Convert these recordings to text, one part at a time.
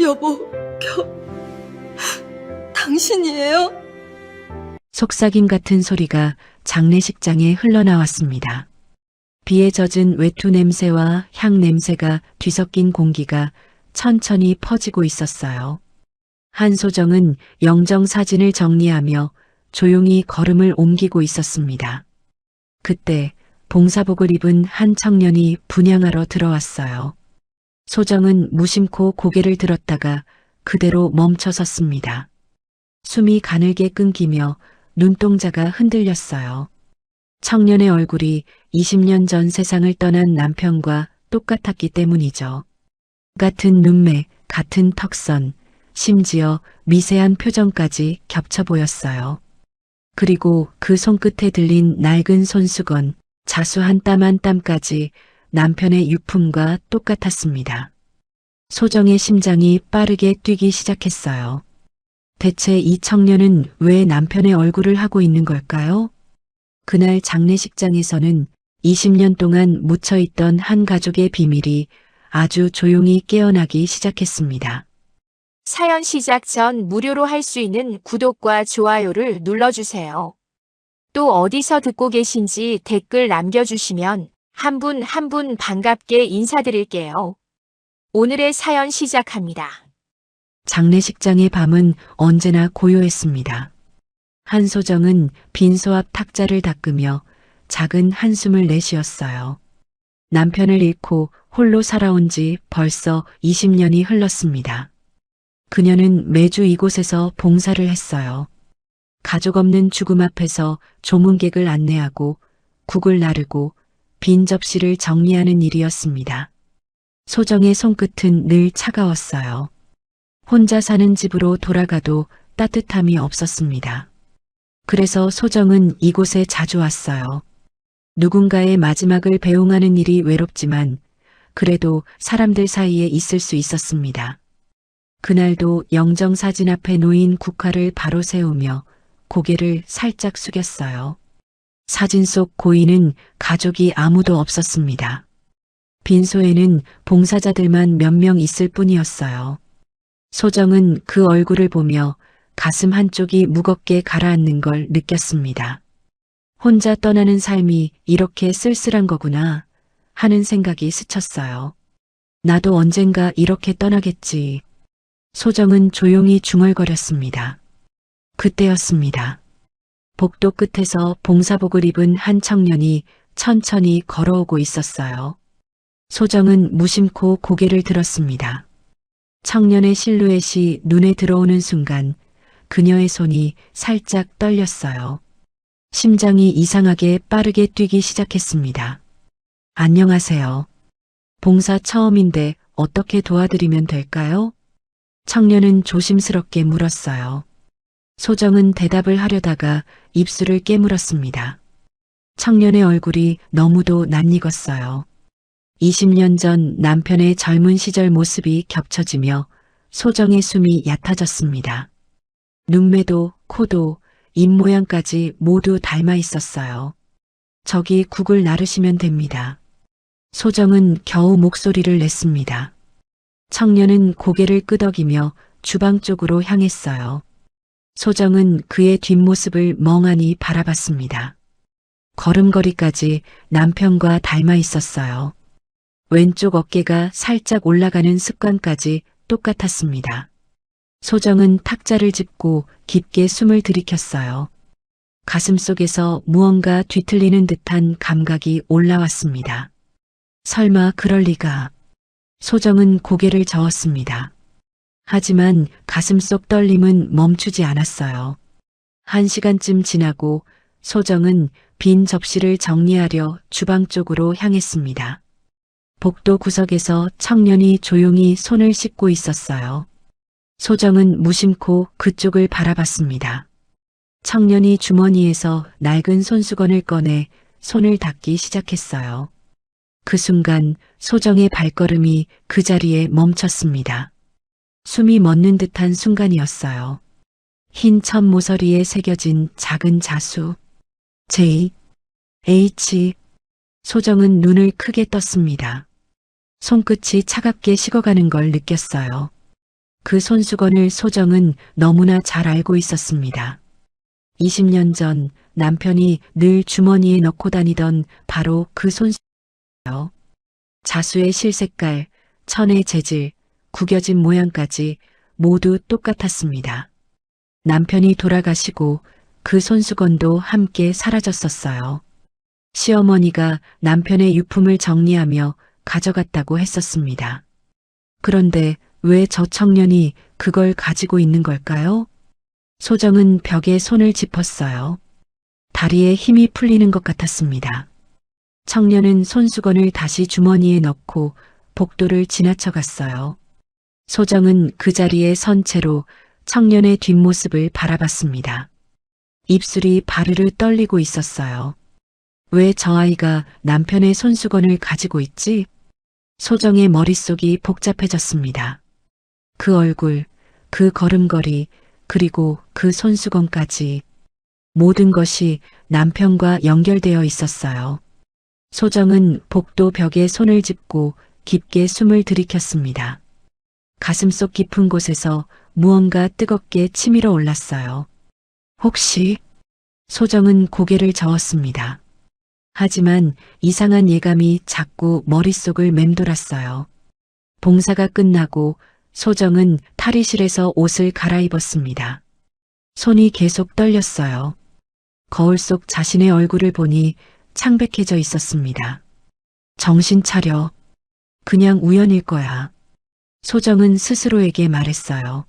여보, 당신이에요? 속삭임 같은 소리가 장례식장에 흘러나왔습니다. 비에 젖은 외투 냄새와 향 냄새가 뒤섞인 공기가 천천히 퍼지고 있었어요. 한소정은 영정 사진을 정리하며 조용히 걸음을 옮기고 있었습니다. 그때 봉사복을 입은 한 청년이 분향하러 들어왔어요. 소정은 무심코 고개를 들었다가 그대로 멈춰 섰습니다. 숨이 가늘게 끊기며 눈동자가 흔들렸어요. 청년의 얼굴이 20년 전 세상을 떠난 남편과 똑같았기 때문이죠. 같은 눈매, 같은 턱선, 심지어 미세한 표정까지 겹쳐 보였어요. 그리고 그 손끝에 들린 낡은 손수건, 자수 한 땀 한 땀까지 남편의 유품과 똑같았습니다. 소정의 심장이 빠르게 뛰기 시작했어요. 대체 이 청년은 왜 남편의 얼굴을 하고 있는 걸까요? 그날 장례식장에서는 20년 동안 묻혀있던 한 가족의 비밀이 아주 조용히 깨어나기 시작했습니다. 사연 시작 전 무료로 할 수 있는 구독과 좋아요를 눌러주세요. 또 어디서 듣고 계신지 댓글 남겨주시면 한 분 한 분 반갑게 인사드릴게요. 오늘의 사연 시작합니다. 장례식장의 밤은 언제나 고요했습니다. 한소정은 빈소 앞 탁자를 닦으며 작은 한숨을 내쉬었어요. 남편을 잃고 홀로 살아온 지 벌써 20년이 흘렀습니다. 그녀는 매주 이곳에서 봉사를 했어요. 가족 없는 죽음 앞에서 조문객을 안내하고 국을 나르고 빈 접시를 정리하는 일이었습니다. 소정의 손끝은 늘 차가웠어요. 혼자 사는 집으로 돌아가도 따뜻함이 없었습니다. 그래서 소정은 이곳에 자주 왔어요. 누군가의 마지막을 배웅하는 일이 외롭지만 그래도 사람들 사이에 있을 수 있었습니다. 그날도 영정사진 앞에 놓인 국화를 바로 세우며 고개를 살짝 숙였어요. 사진 속 고인은 가족이 아무도 없었습니다. 빈소에는 봉사자들만 몇 명 있을 뿐이었어요. 소정은 그 얼굴을 보며 가슴 한쪽이 무겁게 가라앉는 걸 느꼈습니다. 혼자 떠나는 삶이 이렇게 쓸쓸한 거구나 하는 생각이 스쳤어요. 나도 언젠가 이렇게 떠나겠지. 소정은 조용히 중얼거렸습니다. 그때였습니다. 복도 끝에서 봉사복을 입은 한 청년이 천천히 걸어오고 있었어요. 소정은 무심코 고개를 들었습니다. 청년의 실루엣이 눈에 들어오는 순간 그녀의 손이 살짝 떨렸어요. 심장이 이상하게 빠르게 뛰기 시작했습니다. 안녕하세요. 봉사 처음인데 어떻게 도와드리면 될까요? 청년은 조심스럽게 물었어요. 소정은 대답을 하려다가 입술을 깨물었습니다. 청년의 얼굴이 너무도 낯익었어요. 20년 전 남편의 젊은 시절 모습이 겹쳐지며 소정의 숨이 얕아졌습니다. 눈매도 코도 입모양까지 모두 닮아 있었어요. 저기 국을 나르시면 됩니다. 소정은 겨우 목소리를 냈습니다. 청년은 고개를 끄덕이며 주방 쪽으로 향했어요. 소정은 그의 뒷모습을 멍하니 바라봤습니다. 걸음걸이까지 남편과 닮아 있었어요. 왼쪽 어깨가 살짝 올라가는 습관까지 똑같았습니다. 소정은 탁자를 짚고 깊게 숨을 들이켰어요. 가슴속에서 무언가 뒤틀리는 듯한 감각이 올라왔습니다. 설마 그럴 리가. 소정은 고개를 저었습니다. 하지만 가슴속 떨림은 멈추지 않았어요. 1시간쯤 지나고 소정은 빈 접시를 정리하려 주방 쪽으로 향했습니다. 복도 구석에서 청년이 조용히 손을 씻고 있었어요. 소정은 무심코 그쪽을 바라봤습니다. 청년이 주머니에서 낡은 손수건을 꺼내 손을 닦기 시작했어요. 그 순간 소정의 발걸음이 그 자리에 멈췄습니다. 숨이 멎는 듯한 순간이었어요. 흰 천 모서리에 새겨진 작은 자수. J, H. 소정은 눈을 크게 떴습니다. 손끝이 차갑게 식어가는 걸 느꼈어요. 그 손수건을 소정은 너무나 잘 알고 있었습니다. 20년 전 남편이 늘 주머니에 넣고 다니던 바로 그 손수건이요. 자수의 실색깔, 천의 재질, 구겨진 모양까지 모두 똑같았습니다. 남편이 돌아가시고 그 손수건도 함께 사라졌었어요. 시어머니가 남편의 유품을 정리하며 가져갔다고 했었습니다. 그런데 왜 저 청년이 그걸 가지고 있는 걸까요? 소정은 벽에 손을 짚었어요. 다리에 힘이 풀리는 것 같았습니다. 청년은 손수건을 다시 주머니에 넣고 복도를 지나쳐 갔어요. 소정은 그 자리에 선 채로 청년의 뒷모습을 바라봤습니다. 입술이 바르르 떨리고 있었어요. 왜 저 아이가 남편의 손수건을 가지고 있지? 소정의 머릿속이 복잡해졌습니다. 그 얼굴, 그 걸음걸이, 그리고 그 손수건까지 모든 것이 남편과 연결되어 있었어요. 소정은 복도 벽에 손을 짚고 깊게 숨을 들이켰습니다. 가슴속 깊은 곳에서 무언가 뜨겁게 치밀어 올랐어요. 혹시? 소정은 고개를 저었습니다. 하지만 이상한 예감이 자꾸 머릿속을 맴돌았어요. 봉사가 끝나고 소정은 탈의실에서 옷을 갈아입었습니다. 손이 계속 떨렸어요. 거울 속 자신의 얼굴을 보니 창백해져 있었습니다. 정신 차려. 그냥 우연일 거야. 소정은 스스로에게 말했어요.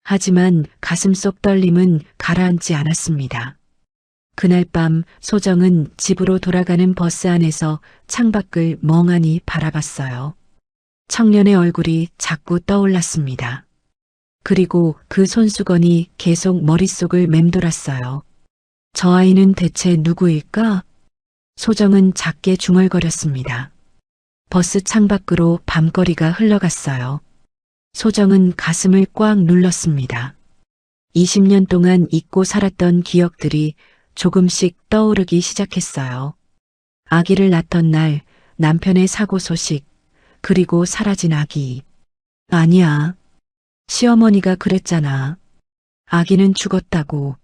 하지만 가슴속 떨림은 가라앉지 않았습니다. 그날 밤 소정은 집으로 돌아가는 버스 안에서 창밖을 멍하니 바라봤어요. 청년의 얼굴이 자꾸 떠올랐습니다. 그리고 그 손수건이 계속 머릿속을 맴돌았어요. 저 아이는 대체 누구일까? 소정은 작게 중얼거렸습니다. 버스 창밖으로 밤거리가 흘러갔어요. 소정은 가슴을 꽉 눌렀습니다. 20년 동안 잊고 살았던 기억들이 조금씩 떠오르기 시작했어요. 아기를 낳던 날 남편의 사고 소식, 그리고 사라진 아기. 아니야. 시어머니가 그랬잖아. 아기는 죽었다고.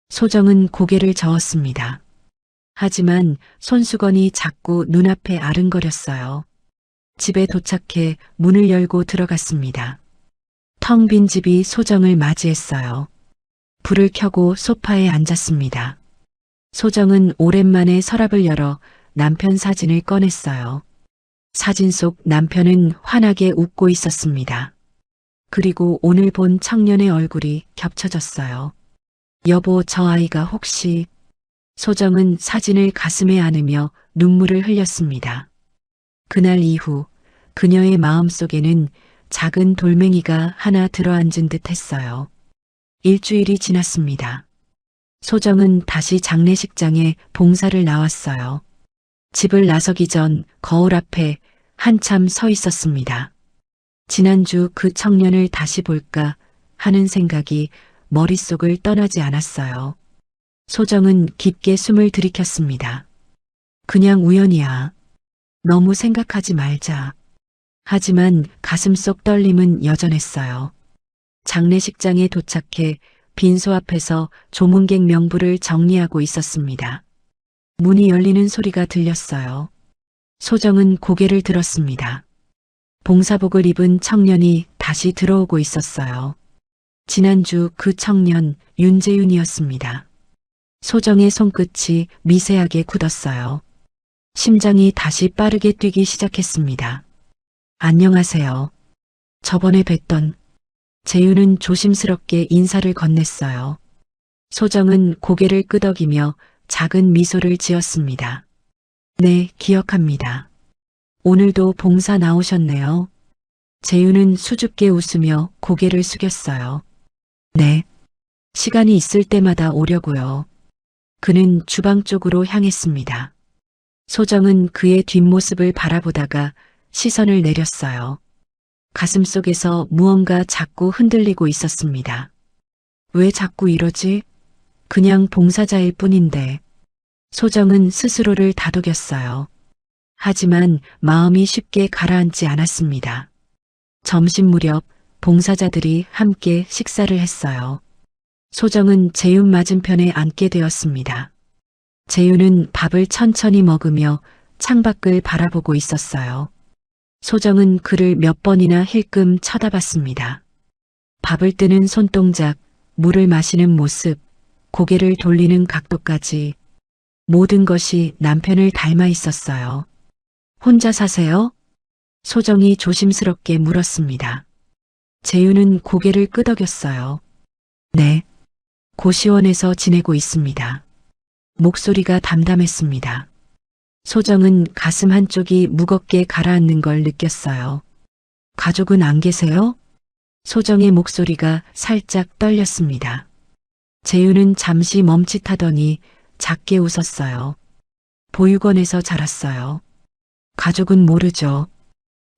소정은 고개를 저었습니다. 하지만 손수건이 자꾸 눈앞에 아른거렸어요. 집에 도착해 문을 열고 들어갔습니다. 텅 빈 집이 소정을 맞이했어요. 불을 켜고 소파에 앉았습니다. 소정은 오랜만에 서랍을 열어 남편 사진을 꺼냈어요. 사진 속 남편은 환하게 웃고 있었습니다. 그리고 오늘 본 청년의 얼굴이 겹쳐졌어요. 여보, 저 아이가 혹시... 소정은 사진을 가슴에 안으며 눈물을 흘렸습니다. 그날 이후 그녀의 마음속에는 작은 돌멩이가 하나 들어앉은 듯 했어요. 일주일이 지났습니다. 소정은 다시 장례식장에 봉사를 나왔어요. 집을 나서기 전 거울 앞에 한참 서 있었습니다. 지난주 그 청년을 다시 볼까 하는 생각이 머릿속을 떠나지 않았어요. 소정은 깊게 숨을 들이켰습니다. 그냥 우연이야. 너무 생각하지 말자. 하지만 가슴속 떨림은 여전했어요. 장례식장에 도착해 빈소 앞에서 조문객 명부를 정리하고 있었습니다. 문이 열리는 소리가 들렸어요. 소정은 고개를 들었습니다. 봉사복을 입은 청년이 다시 들어오고 있었어요. 지난주 그 청년 윤재윤이었습니다. 소정의 손끝이 미세하게 굳었어요. 심장이 다시 빠르게 뛰기 시작했습니다. 안녕하세요. 저번에 뵀던... 재윤은 조심스럽게 인사를 건넸어요. 소정은 고개를 끄덕이며 작은 미소를 지었습니다. 네, 기억합니다. 오늘도 봉사 나오셨네요. 재윤은 수줍게 웃으며 고개를 숙였어요. 네, 시간이 있을 때마다 오려고요. 그는 주방 쪽으로 향했습니다. 소정은 그의 뒷모습을 바라보다가 시선을 내렸어요. 가슴속에서 무언가 자꾸 흔들리고 있었습니다. 왜 자꾸 이러지? 그냥 봉사자일 뿐인데. 소정은 스스로를 다독였어요. 하지만 마음이 쉽게 가라앉지 않았습니다. 점심 무렵 봉사자들이 함께 식사를 했어요. 소정은 재윤 맞은편에 앉게 되었습니다. 재윤은 밥을 천천히 먹으며 창밖을 바라보고 있었어요. 소정은 그를 몇 번이나 힐끔 쳐다봤습니다. 밥을 뜨는 손동작, 물을 마시는 모습, 고개를 돌리는 각도까지 모든 것이 남편을 닮아 있었어요. 혼자 사세요? 소정이 조심스럽게 물었습니다. 재윤은 고개를 끄덕였어요. 네. 고시원에서 지내고 있습니다. 목소리가 담담했습니다. 소정은 가슴 한쪽이 무겁게 가라앉는 걸 느꼈어요. 가족은 안 계세요? 소정의 목소리가 살짝 떨렸습니다. 재윤은 잠시 멈칫하더니 작게 웃었어요. 보육원에서 자랐어요. 가족은 모르죠.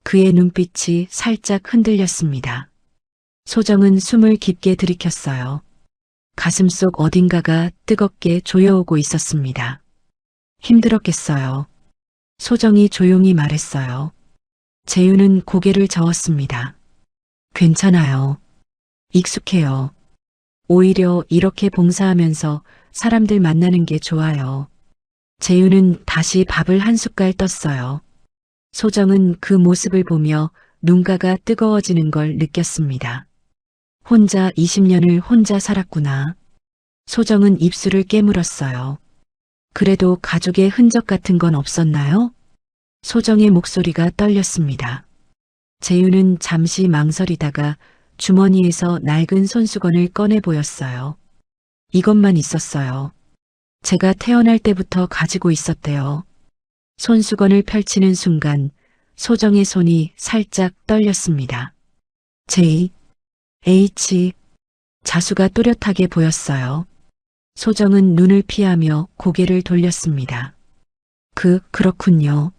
그의 눈빛이 살짝 흔들렸습니다. 소정은 숨을 깊게 들이켰어요. 가슴속 어딘가가 뜨겁게 조여오고 있었습니다. 힘들었겠어요. 소정이 조용히 말했어요. 재윤은 고개를 저었습니다. 괜찮아요. 익숙해요. 오히려 이렇게 봉사하면서 사람들 만나는 게 좋아요. 재윤은 다시 밥을 한 숟갈 떴어요. 소정은 그 모습을 보며 눈가가 뜨거워지는 걸 느꼈습니다. 혼자 20년을 혼자 살았구나. 소정은 입술을 깨물었어요. 그래도 가족의 흔적 같은 건 없었나요? 소정의 목소리가 떨렸습니다. 재윤은 잠시 망설이다가 주머니에서 낡은 손수건을 꺼내 보였어요. 이것만 있었어요. 제가 태어날 때부터 가지고 있었대요. 손수건을 펼치는 순간 소정의 손이 살짝 떨렸습니다. J, H, 자수가 또렷하게 보였어요. 소정은 눈을 피하며 고개를 돌렸습니다. 그렇군요.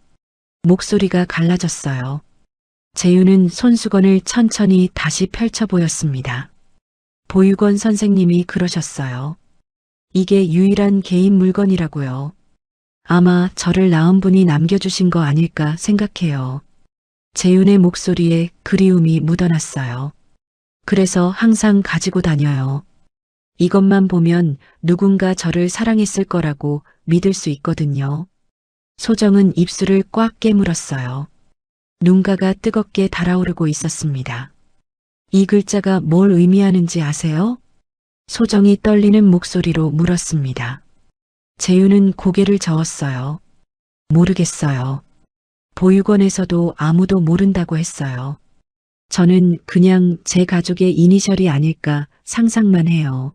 목소리가 갈라졌어요. 재윤은 손수건을 천천히 다시 펼쳐 보였습니다. 보육원 선생님이 그러셨어요. 이게 유일한 개인 물건이라고요. 아마 저를 낳은 분이 남겨주신 거 아닐까 생각해요. 재윤의 목소리에 그리움이 묻어났어요. 그래서 항상 가지고 다녀요. 이것만 보면 누군가 저를 사랑했을 거라고 믿을 수 있거든요. 소정은 입술을 꽉 깨물었어요. 눈가가 뜨겁게 달아오르고 있었습니다. 이 글자가 뭘 의미하는지 아세요? 소정이 떨리는 목소리로 물었습니다. 재윤은 고개를 저었어요. 모르겠어요. 보육원에서도 아무도 모른다고 했어요. 저는 그냥 제 가족의 이니셜이 아닐까 상상만 해요.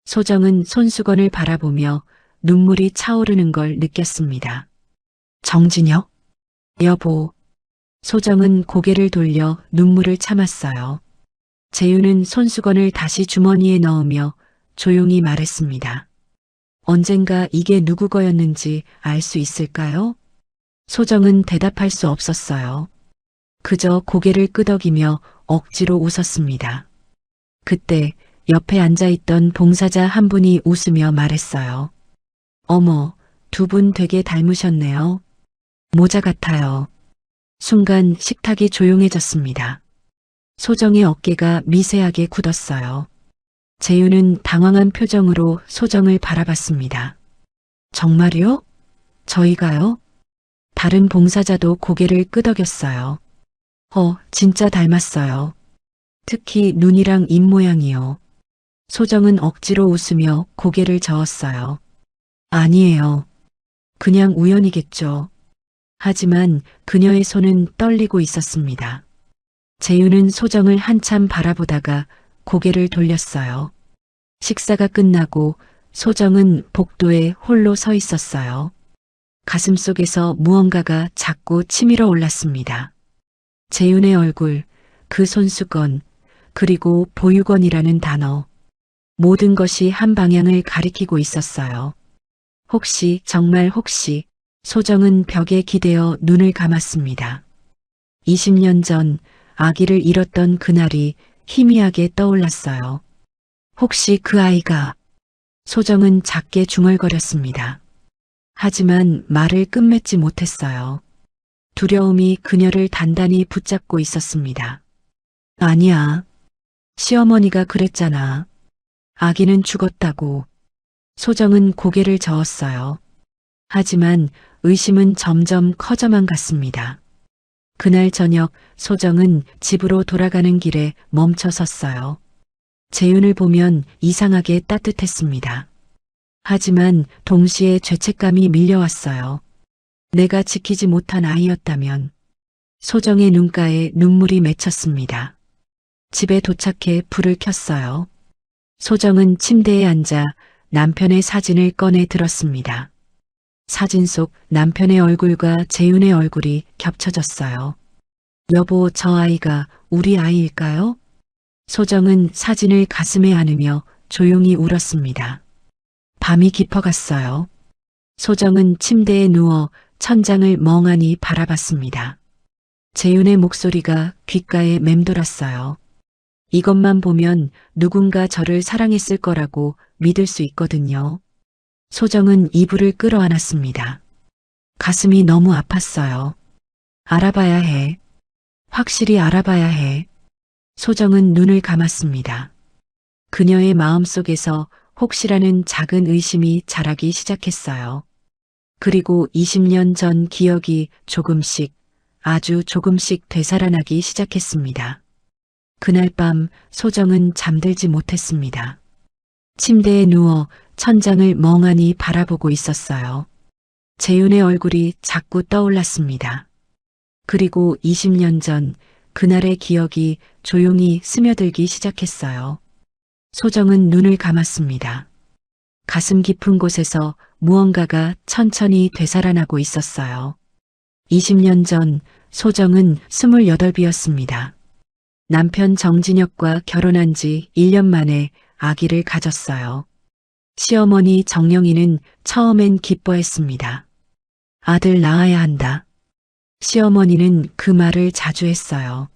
소정은 손수건을 바라보며 눈물이 차오르는 걸 느꼈습니다. 정진혁? 여보. 소정은 고개를 돌려 눈물을 참았어요. 재윤은 손수건을 다시 주머니에 넣으며 조용히 말했습니다. 언젠가 이게 누구 거였는지 알 수 있을까요? 소정은 대답할 수 없었어요. 그저 고개를 끄덕이며 억지로 웃었습니다. 그때 옆에 앉아있던 봉사자 한 분이 웃으며 말했어요. 어머, 두 분 되게 닮으셨네요. 모자 같아요. 순간 식탁이 조용해졌습니다. 소정의 어깨가 미세하게 굳었어요. 재윤은 당황한 표정으로 소정을 바라봤습니다. 정말요? 저희가요? 다른 봉사자도 고개를 끄덕였어요. 진짜 닮았어요. 특히 눈이랑 입 모양이요. 소정은 억지로 웃으며 고개를 저었어요. 아니에요. 그냥 우연이겠죠. 하지만 그녀의 손은 떨리고 있었습니다. 재윤은 소정을 한참 바라보다가 고개를 돌렸어요. 식사가 끝나고 소정은 복도에 홀로 서 있었어요. 가슴속에서 무언가가 자꾸 치밀어 올랐습니다. 재윤의 얼굴, 그 손수건, 그리고 보육원이라는 단어. 모든 것이 한 방향을 가리키고 있었어요. 혹시, 정말 혹시, 소정은 벽에 기대어 눈을 감았습니다. 20년 전 아기를 잃었던 그날이 희미하게 떠올랐어요. 혹시 그 아이가... 소정은 작게 중얼거렸습니다. 하지만 말을 끝맺지 못했어요. 두려움이 그녀를 단단히 붙잡고 있었습니다. 아니야. 시어머니가 그랬잖아. 아기는 죽었다고. 소정은 고개를 저었어요. 하지만 의심은 점점 커져만 갔습니다. 그날 저녁 소정은 집으로 돌아가는 길에 멈춰 섰어요. 재윤을 보면 이상하게 따뜻했습니다. 하지만 동시에 죄책감이 밀려왔어요. 내가 지키지 못한 아이였다면. 소정의 눈가에 눈물이 맺혔습니다. 집에 도착해 불을 켰어요. 소정은 침대에 앉아 남편의 사진을 꺼내 들었습니다. 사진 속 남편의 얼굴과 재윤의 얼굴이 겹쳐졌어요. 여보, 저 아이가 우리 아이일까요? 소정은 사진을 가슴에 안으며 조용히 울었습니다. 밤이 깊어갔어요. 소정은 침대에 누워 천장을 멍하니 바라봤습니다. 재윤의 목소리가 귓가에 맴돌았어요. 이것만 보면 누군가 저를 사랑했을 거라고 믿을 수 있거든요. 소정은 이불을 끌어안았습니다. 가슴이 너무 아팠어요. 알아봐야 해. 확실히 알아봐야 해. 소정은 눈을 감았습니다. 그녀의 마음속에서 혹시라는 작은 의심이 자라기 시작했어요. 그리고 20년 전 기억이 조금씩, 아주 조금씩 되살아나기 시작했습니다. 그날 밤 소정은 잠들지 못했습니다. 침대에 누워 천장을 멍하니 바라보고 있었어요. 재윤의 얼굴이 자꾸 떠올랐습니다. 그리고 20년 전 그날의 기억이 조용히 스며들기 시작했어요. 소정은 눈을 감았습니다. 가슴 깊은 곳에서 무언가가 천천히 되살아나고 있었어요. 20년 전 소정은 28이었습니다. 남편 정진혁과 결혼한 지 1년 만에 아기를 가졌어요. 시어머니 정영희는 처음엔 기뻐했습니다. 아들 낳아야 한다. 시어머니는 그 말을 자주 했어요.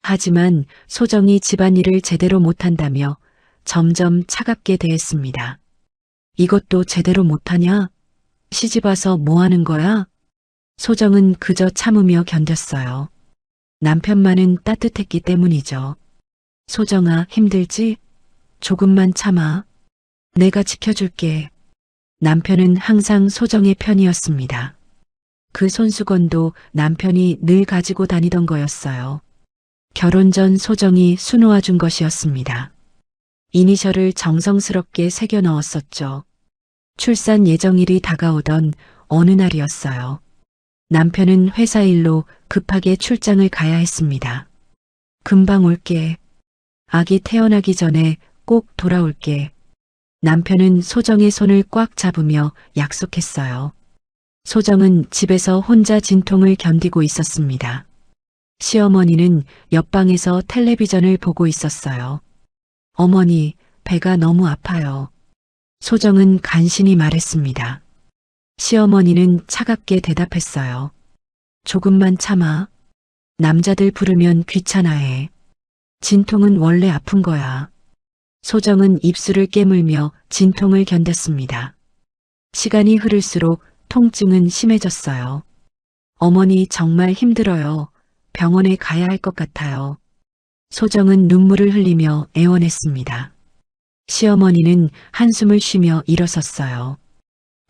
하지만 소정이 집안일을 제대로 못한다며 점점 차갑게 대했습니다. 이것도 제대로 못하냐? 시집와서 뭐 하는 거야? 소정은 그저 참으며 견뎠어요. 남편만은 따뜻했기 때문이죠. 소정아, 힘들지? 조금만 참아. 내가 지켜줄게. 남편은 항상 소정의 편이었습니다. 그 손수건도 남편이 늘 가지고 다니던 거였어요. 결혼 전 소정이 수놓아 준 것이었습니다. 이니셜을 정성스럽게 새겨 넣었었죠. 출산 예정일이 다가오던 어느 날이었어요. 남편은 회사 일로 급하게 출장을 가야 했습니다. 금방 올게. 아기 태어나기 전에 꼭 돌아올게. 남편은 소정의 손을 꽉 잡으며 약속했어요. 소정은 집에서 혼자 진통을 견디고 있었습니다. 시어머니는 옆방에서 텔레비전을 보고 있었어요. 어머니, 배가 너무 아파요. 소정은 간신히 말했습니다. 시어머니는 차갑게 대답했어요. 조금만 참아. 남자들 부르면 귀찮아해. 진통은 원래 아픈 거야. 소정은 입술을 깨물며 진통을 견뎠습니다. 시간이 흐를수록 통증은 심해졌어요. 어머니 정말 힘들어요. 병원에 가야 할 것 같아요. 소정은 눈물을 흘리며 애원했습니다. 시어머니는 한숨을 쉬며 일어섰어요.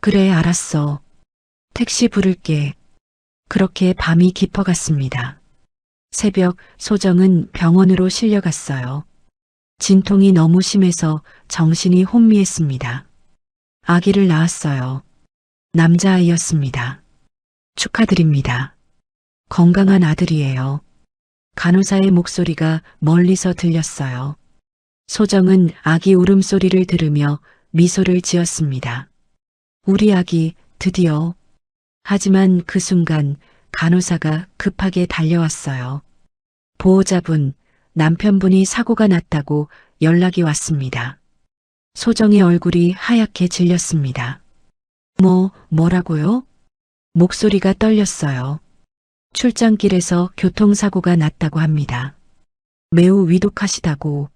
그래, 알았어. 택시 부를게. 그렇게 밤이 깊어갔습니다. 새벽 소정은 병원으로 실려갔어요. 진통이 너무 심해서 정신이 혼미했습니다. 아기를 낳았어요. 남자아이였습니다. 축하드립니다. 건강한 아들이에요. 간호사의 목소리가 멀리서 들렸어요. 소정은 아기 울음소리를 들으며 미소를 지었습니다. 우리 아기 드디어. 하지만 그 순간 간호사가 급하게 달려왔어요. 보호자분, 남편분이 사고가 났다고 연락이 왔습니다. 소정의 얼굴이 하얗게 질렸습니다. 뭐라고요? 목소리가 떨렸어요. 출장길에서 교통사고가 났다고 합니다. 매우 위독하시다고.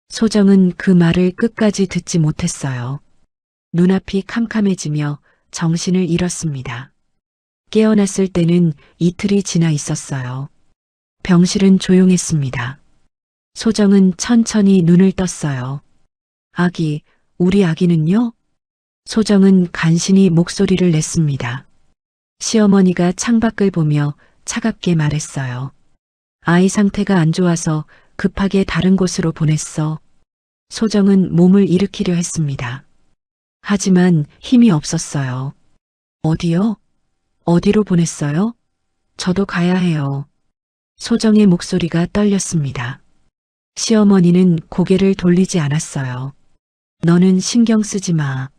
소정은 그 말을 끝까지 듣지 못했어요. 눈앞이 캄캄해지며 정신을 잃었습니다. 깨어났을 때는 이틀이 지나 있었어요. 병실은 조용했습니다. 소정은 천천히 눈을 떴어요. 아기, 우리 아기는요? 소정은 간신히 목소리를 냈습니다. 시어머니가 창밖을 보며 차갑게 말했어요. 아이 상태가 안 좋아서 급하게 다른 곳으로 보냈어. 소정은 몸을 일으키려 했습니다. 하지만 힘이 없었어요. 어디요? 어디로 보냈어요? 저도 가야 해요. 소정의 목소리가 떨렸습니다. 시어머니는 고개를 돌리지 않았어요. 너는 신경 쓰지 마.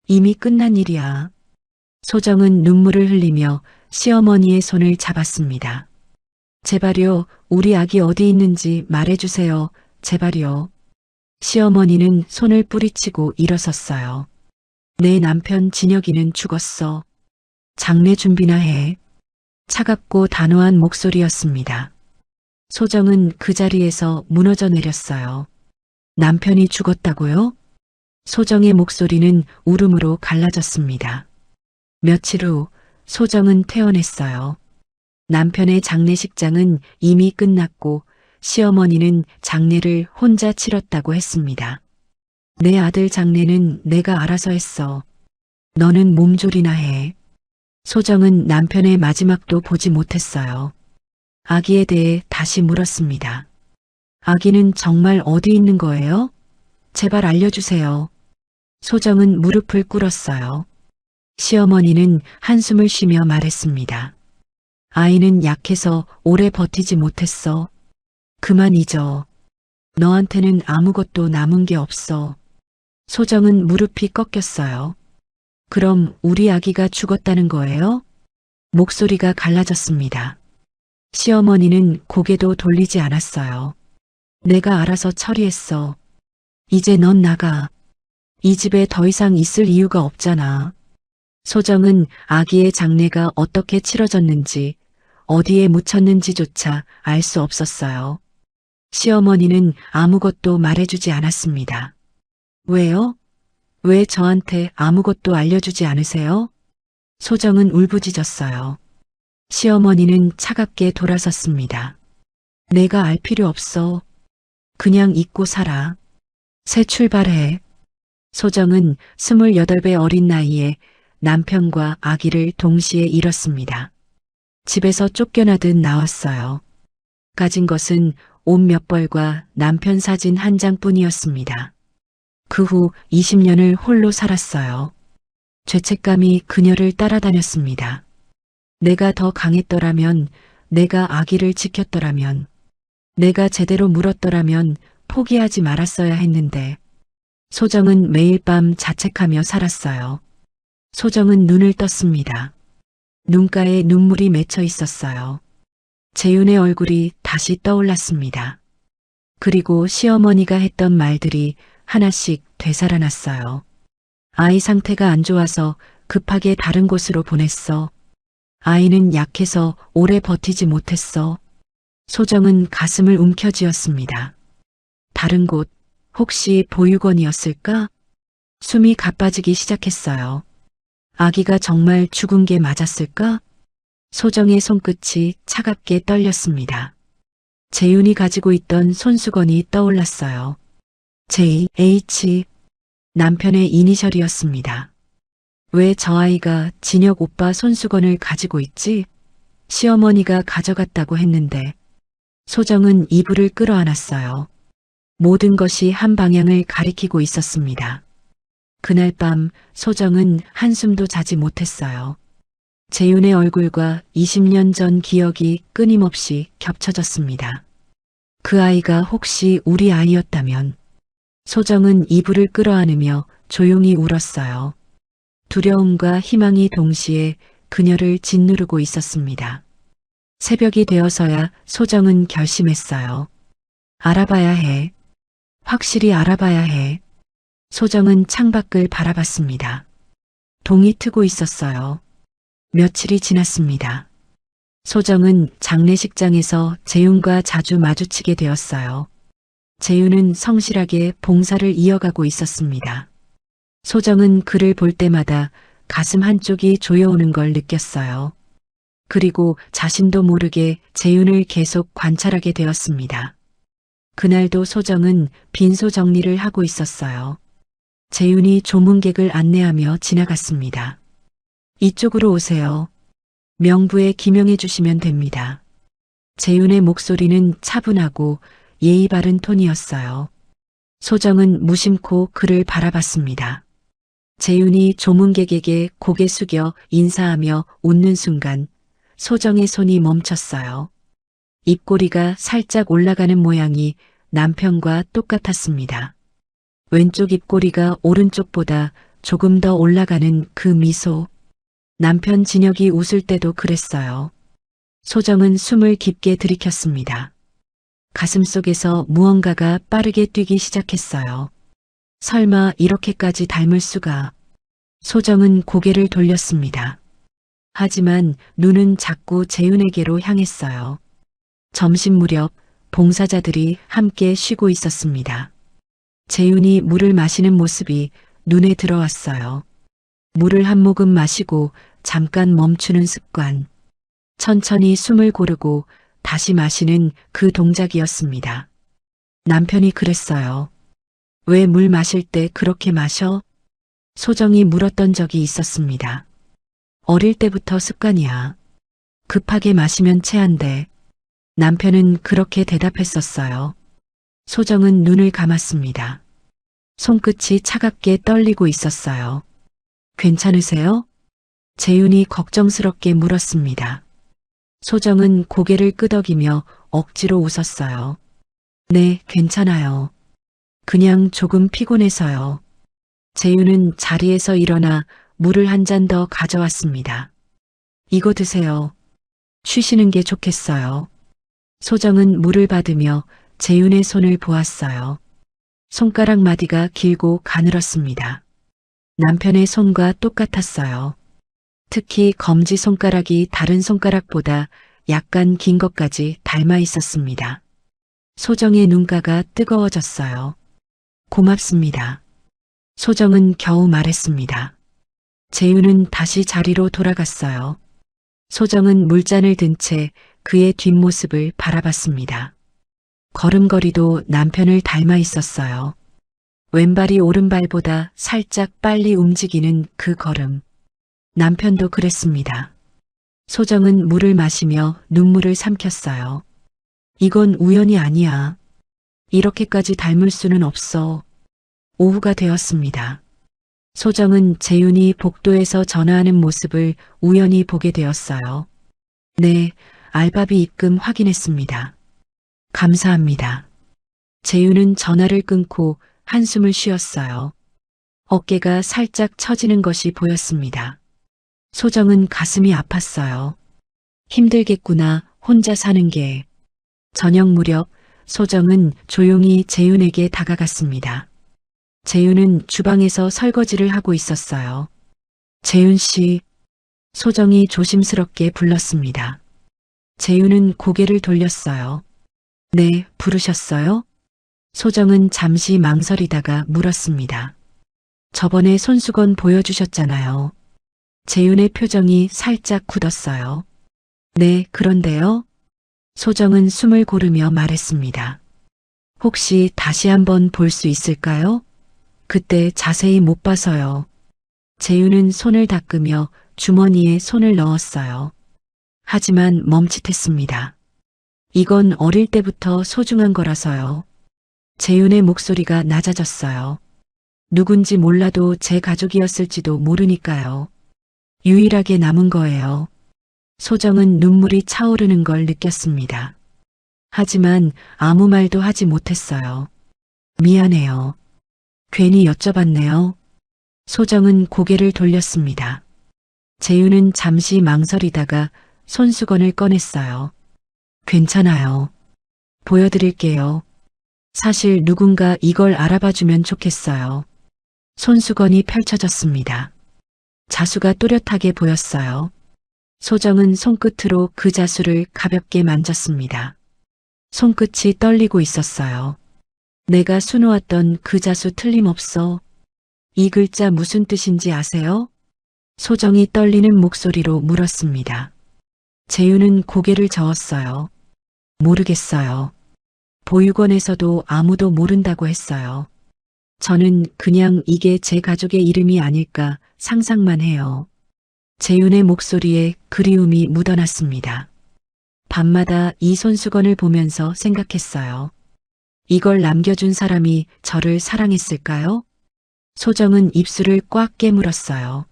이미 끝난 일이야. 소정은 눈물을 흘리며 시어머니의 손을 잡았습니다. 제발요, 우리 아기 어디 있는지 말해주세요. 제발요. 시어머니는 손을 뿌리치고 일어섰어요. 내 남편 진혁이는 죽었어. 장례 준비나 해. 차갑고 단호한 목소리였습니다. 소정은 그 자리에서 무너져 내렸어요. 남편이 죽었다고요? 소정의 목소리는 울음으로 갈라졌습니다. 며칠 후 소정은 퇴원했어요. 남편의 장례식장은 이미 끝났고 시어머니는 장례를 혼자 치렀다고 했습니다. 내 아들 장례는 내가 알아서 했어. 너는 몸조리나 해. 소정은 남편의 마지막도 보지 못했어요. 아기에 대해 다시 물었습니다. 아기는 정말 어디 있는 거예요? 제발 알려주세요. 소정은 무릎을 꿇었어요. 시어머니는 한숨을 쉬며 말했습니다. 아이는 약해서 오래 버티지 못했어. 그만 잊어. 너한테는 아무것도 남은 게 없어. 소정은 무릎이 꺾였어요. 그럼 우리 아기가 죽었다는 거예요? 목소리가 갈라졌습니다. 시어머니는 고개도 돌리지 않았어요. 내가 알아서 처리했어. 이제 넌 나가. 이 집에 더 이상 있을 이유가 없잖아. 소정은 아기의 장례가 어떻게 치러졌는지, 어디에 묻혔는지조차 알 수 없었어요. 시어머니는 아무것도 말해주지 않았습니다. 왜요? 왜 저한테 아무것도 알려주지 않으세요? 소정은 울부짖었어요. 시어머니는 차갑게 돌아섰습니다. 내가 알 필요 없어. 그냥 잊고 살아. 새 출발해. 소정은 28배 어린 나이에 남편과 아기를 동시에 잃었습니다. 집에서 쫓겨나듯 나왔어요. 가진 것은 옷 몇 벌과 남편 사진 한 장뿐이었습니다. 그 후 20년을 홀로 살았어요. 죄책감이 그녀를 따라다녔습니다. 내가 더 강했더라면, 내가 아기를 지켰더라면, 내가 제대로 물었더라면 포기하지 말았어야 했는데. 소정은 매일 밤 자책하며 살았어요. 소정은 눈을 떴습니다. 눈가에 눈물이 맺혀 있었어요. 재윤의 얼굴이 다시 떠올랐습니다. 그리고 시어머니가 했던 말들이 하나씩 되살아났어요. 아이 상태가 안 좋아서 급하게 다른 곳으로 보냈어. 아이는 약해서 오래 버티지 못했어. 소정은 가슴을 움켜쥐었습니다. 다른 곳, 혹시 보육원이었을까? 숨이 가빠지기 시작했어요. 아기가 정말 죽은 게 맞았을까? 소정의 손끝이 차갑게 떨렸습니다. 재윤이 가지고 있던 손수건이 떠올랐어요. JH, 남편의 이니셜이었습니다. 왜 저 아이가 진혁 오빠 손수건을 가지고 있지? 시어머니가 가져갔다고 했는데. 소정은 이불을 끌어안았어요. 모든 것이 한 방향을 가리키고 있었습니다. 그날 밤 소정은 한숨도 자지 못했어요. 재윤의 얼굴과 20년 전 기억이 끊임없이 겹쳐졌습니다. 그 아이가 혹시 우리 아이였다면. 소정은 이불을 끌어안으며 조용히 울었어요. 두려움과 희망이 동시에 그녀를 짓누르고 있었습니다. 새벽이 되어서야 소정은 결심했어요. 알아봐야 해. 확실히 알아봐야 해. 소정은 창밖을 바라봤습니다. 동이 트고 있었어요. 며칠이 지났습니다. 소정은 장례식장에서 재윤과 자주 마주치게 되었어요. 재윤은 성실하게 봉사를 이어가고 있었습니다. 소정은 그를 볼 때마다 가슴 한쪽이 조여오는 걸 느꼈어요. 그리고 자신도 모르게 재윤을 계속 관찰하게 되었습니다. 그날도 소정은 빈소 정리를 하고 있었어요. 재윤이 조문객을 안내하며 지나갔습니다. 이쪽으로 오세요. 명부에 기명해 주시면 됩니다. 재윤의 목소리는 차분하고 예의 바른 톤이었어요. 소정은 무심코 그를 바라봤습니다. 재윤이 조문객에게 고개 숙여 인사하며 웃는 순간 소정의 손이 멈췄어요. 입꼬리가 살짝 올라가는 모양이 남편과 똑같았습니다. 왼쪽 입꼬리가 오른쪽보다 조금 더 올라가는 그 미소. 남편 진혁이 웃을 때도 그랬어요. 소정은 숨을 깊게 들이켰습니다. 가슴속에서 무언가가 빠르게 뛰기 시작했어요. 설마 이렇게까지 닮을 수가. 소정은 고개를 돌렸습니다. 하지만 눈은 자꾸 재윤에게로 향했어요. 점심 무렵 봉사자들이 함께 쉬고 있었습니다. 재윤이 물을 마시는 모습이 눈에 들어왔어요. 물을 한 모금 마시고 잠깐 멈추는 습관. 천천히 숨을 고르고 다시 마시는 그 동작이었습니다. 남편이 그랬어요. 왜 물 마실 때 그렇게 마셔? 소정이 물었던 적이 있었습니다. 어릴 때부터 습관이야. 급하게 마시면 체한대. 남편은 그렇게 대답했었어요. 소정은 눈을 감았습니다. 손끝이 차갑게 떨리고 있었어요. 괜찮으세요? 재윤이 걱정스럽게 물었습니다. 소정은 고개를 끄덕이며 억지로 웃었어요. 네, 괜찮아요. 그냥 조금 피곤해서요. 재윤은 자리에서 일어나 물을 한 잔 더 가져왔습니다. 이거 드세요. 쉬시는 게 좋겠어요. 소정은 물을 받으며 재윤의 손을 보았어요. 손가락 마디가 길고 가늘었습니다. 남편의 손과 똑같았어요. 특히 검지 손가락이 다른 손가락보다 약간 긴 것까지 닮아 있었습니다. 소정의 눈가가 뜨거워졌어요. 고맙습니다. 소정은 겨우 말했습니다. 재윤은 다시 자리로 돌아갔어요. 소정은 물잔을 든 채 그의 뒷모습을 바라봤습니다. 걸음걸이도 남편을 닮아 있었어요. 왼발이 오른발보다 살짝 빨리 움직이는 그 걸음. 남편도 그랬습니다. 소정은 물을 마시며 눈물을 삼켰어요. 이건 우연이 아니야. 이렇게까지 닮을 수는 없어. 오후가 되었습니다. 소정은 재윤이 복도에서 전화하는 모습을 우연히 보게 되었어요. 네, 알바비 입금 확인했습니다. 감사합니다. 재윤은 전화를 끊고 한숨을 쉬었어요. 어깨가 살짝 처지는 것이 보였습니다. 소정은 가슴이 아팠어요. 힘들겠구나, 혼자 사는 게. 저녁 무렵 소정은 조용히 재윤에게 다가갔습니다. 재윤은 주방에서 설거지를 하고 있었어요. 재윤 씨, 소정이 조심스럽게 불렀습니다. 재윤은 고개를 돌렸어요. 네, 부르셨어요? 소정은 잠시 망설이다가 물었습니다. 저번에 손수건 보여주셨잖아요. 재윤의 표정이 살짝 굳었어요. 네, 그런데요? 소정은 숨을 고르며 말했습니다. 혹시 다시 한번 볼 수 있을까요? 그때 자세히 못 봐서요. 재윤은 손을 닦으며 주머니에 손을 넣었어요. 하지만 멈칫했습니다. 이건 어릴 때부터 소중한 거라서요. 재윤의 목소리가 낮아졌어요. 누군지 몰라도 제 가족이었을지도 모르니까요. 유일하게 남은 거예요. 소정은 눈물이 차오르는 걸 느꼈습니다. 하지만 아무 말도 하지 못했어요. 미안해요. 괜히 여쭤봤네요. 소정은 고개를 돌렸습니다. 재윤은 잠시 망설이다가 손수건을 꺼냈어요. 괜찮아요. 보여드릴게요. 사실 누군가 이걸 알아봐주면 좋겠어요. 손수건이 펼쳐졌습니다. 자수가 또렷하게 보였어요. 소정은 손끝으로 그 자수를 가볍게 만졌습니다. 손끝이 떨리고 있었어요. 내가 수놓았던 그 자수 틀림없어. 이 글자 무슨 뜻인지 아세요? 소정이 떨리는 목소리로 물었습니다. 재윤은 고개를 저었어요. 모르겠어요. 보육원에서도 아무도 모른다고 했어요. 저는 그냥 이게 제 가족의 이름이 아닐까 상상만 해요. 재윤의 목소리에 그리움이 묻어났습니다. 밤마다 이 손수건을 보면서 생각했어요. 이걸 남겨준 사람이 저를 사랑했을까요? 소정은 입술을 꽉 깨물었어요.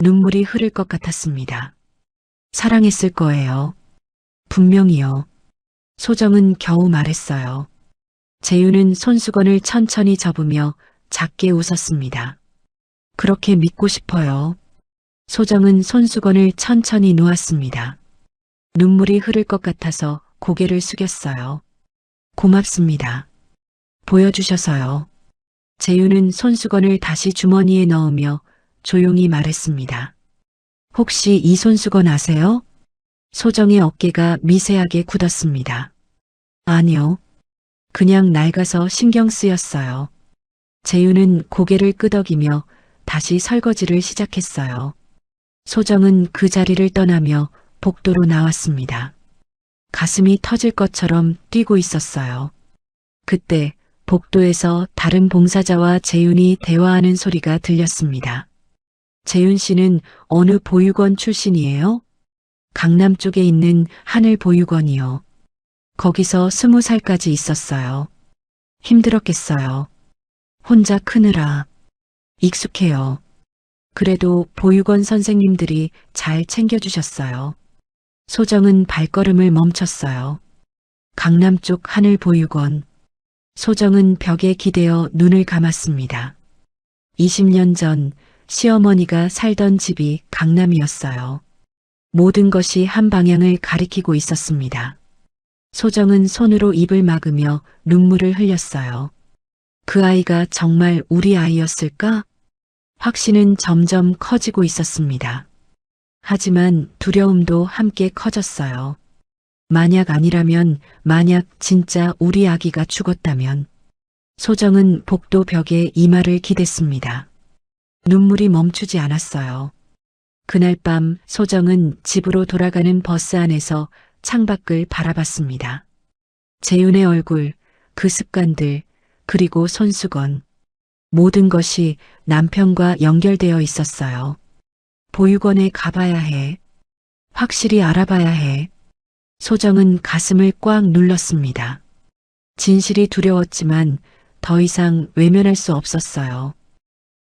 눈물이 흐를 것 같았습니다. 사랑했을 거예요. 분명히요. 소정은 겨우 말했어요. 재윤은 손수건을 천천히 접으며 작게 웃었습니다. 그렇게 믿고 싶어요. 소정은 손수건을 천천히 놓았습니다. 눈물이 흐를 것 같아서 고개를 숙였어요. 고맙습니다. 보여주셔서요. 재윤은 손수건을 다시 주머니에 넣으며 조용히 말했습니다. 혹시 이 손수건 아세요? 소정의 어깨가 미세하게 굳었습니다. 아니요. 그냥 낡아서 신경 쓰였어요. 재윤은 고개를 끄덕이며 다시 설거지를 시작했어요. 소정은 그 자리를 떠나며 복도로 나왔습니다. 가슴이 터질 것처럼 뛰고 있었어요. 그때 복도에서 다른 봉사자와 재윤이 대화하는 소리가 들렸습니다. 재윤 씨는 어느 보육원 출신이에요? 강남 쪽에 있는 하늘보육원이요. 거기서 20살까지 있었어요. 힘들었겠어요. 혼자 크느라. 익숙해요. 그래도 보육원 선생님들이 잘 챙겨주셨어요. 소정은 발걸음을 멈췄어요. 강남 쪽 하늘보육원. 소정은 벽에 기대어 눈을 감았습니다. 20년 전 시어머니가 살던 집이 강남이었어요. 모든 것이 한 방향을 가리키고 있었습니다. 소정은 손으로 입을 막으며 눈물을 흘렸어요. 그 아이가 정말 우리 아이였을까? 확신은 점점 커지고 있었습니다. 하지만 두려움도 함께 커졌어요. 만약 아니라면, 만약 진짜 우리 아기가 죽었다면. 소정은 복도 벽에 이마를 기댔습니다. 눈물이 멈추지 않았어요. 그날 밤 소정은 집으로 돌아가는 버스 안에서 창밖을 바라봤습니다. 재윤의 얼굴, 그 습관들, 그리고 손수건. 모든 것이 남편과 연결되어 있었어요. 보육원에 가봐야 해. 확실히 알아봐야 해. 소정은 가슴을 꽉 눌렀습니다. 진실이 두려웠지만 더 이상 외면할 수 없었어요.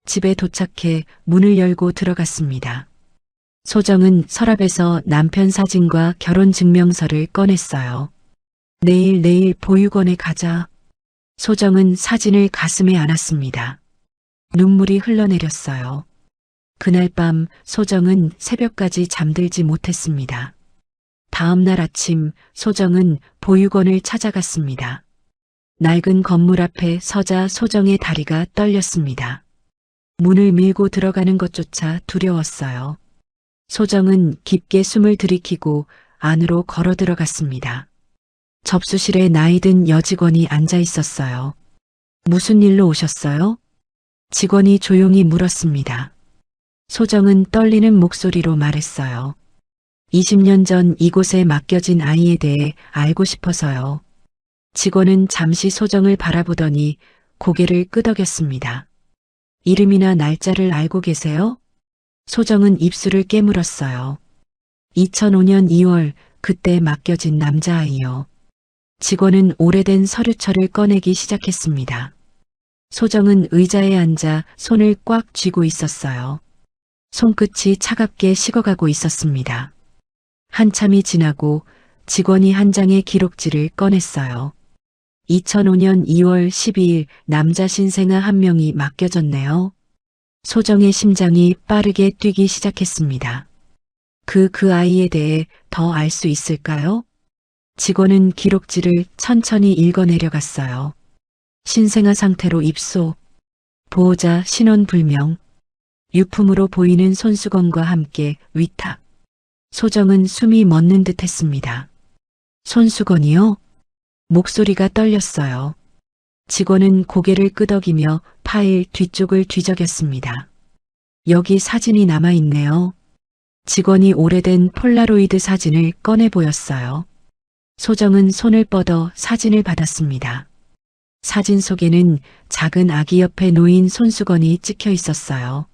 집에 도착해 문을 열고 들어갔습니다. 소정은 서랍에서 남편 사진과 결혼 증명서를 꺼냈어요. 내일 보육원에 가자. 소정은 사진을 가슴에 안았습니다. 눈물이 흘러내렸어요. 그날 밤 소정은 새벽까지 잠들지 못했습니다. 다음 날 아침 소정은 보육원을 찾아갔습니다. 낡은 건물 앞에 서자 소정의 다리가 떨렸습니다. 문을 밀고 들어가는 것조차 두려웠어요. 소정은 깊게 숨을 들이키고 안으로 걸어 들어갔습니다. 접수실에 나이든 여직원이 앉아 있었어요. 무슨 일로 오셨어요? 직원이 조용히 물었습니다. 소정은 떨리는 목소리로 말했어요. 20년 전 이곳에 맡겨진 아이에 대해 알고 싶어서요. 직원은 잠시 소정을 바라보더니 고개를 끄덕였습니다. 이름이나 날짜를 알고 계세요? 소정은 입술을 깨물었어요. 2005년 2월 그때 맡겨진 남자아이요. 직원은 오래된 서류철을 꺼내기 시작했습니다. 소정은 의자에 앉아 손을 꽉 쥐고 있었어요. 손끝이 차갑게 식어가고 있었습니다. 한참이 지나고 직원이 한 장의 기록지를 꺼냈어요. 2005년 2월 12일 남자 신생아 한 명이 맡겨졌네요. 소정의 심장이 빠르게 뛰기 시작했습니다. 그 아이에 대해 더 알 수 있을까요? 직원은 기록지를 천천히 읽어내려갔어요. 신생아 상태로 입소, 보호자 신원 불명, 유품으로 보이는 손수건과 함께 위탁. 소정은 숨이 멎는 듯 했습니다. 손수건이요? 목소리가 떨렸어요. 직원은 고개를 끄덕이며 파일 뒤쪽을 뒤적였습니다. 여기 사진이 남아있네요. 직원이 오래된 폴라로이드 사진을 꺼내 보였어요. 소정은 손을 뻗어 사진을 받았습니다. 사진 속에는 작은 아기 옆에 놓인 손수건이 찍혀 있었어요.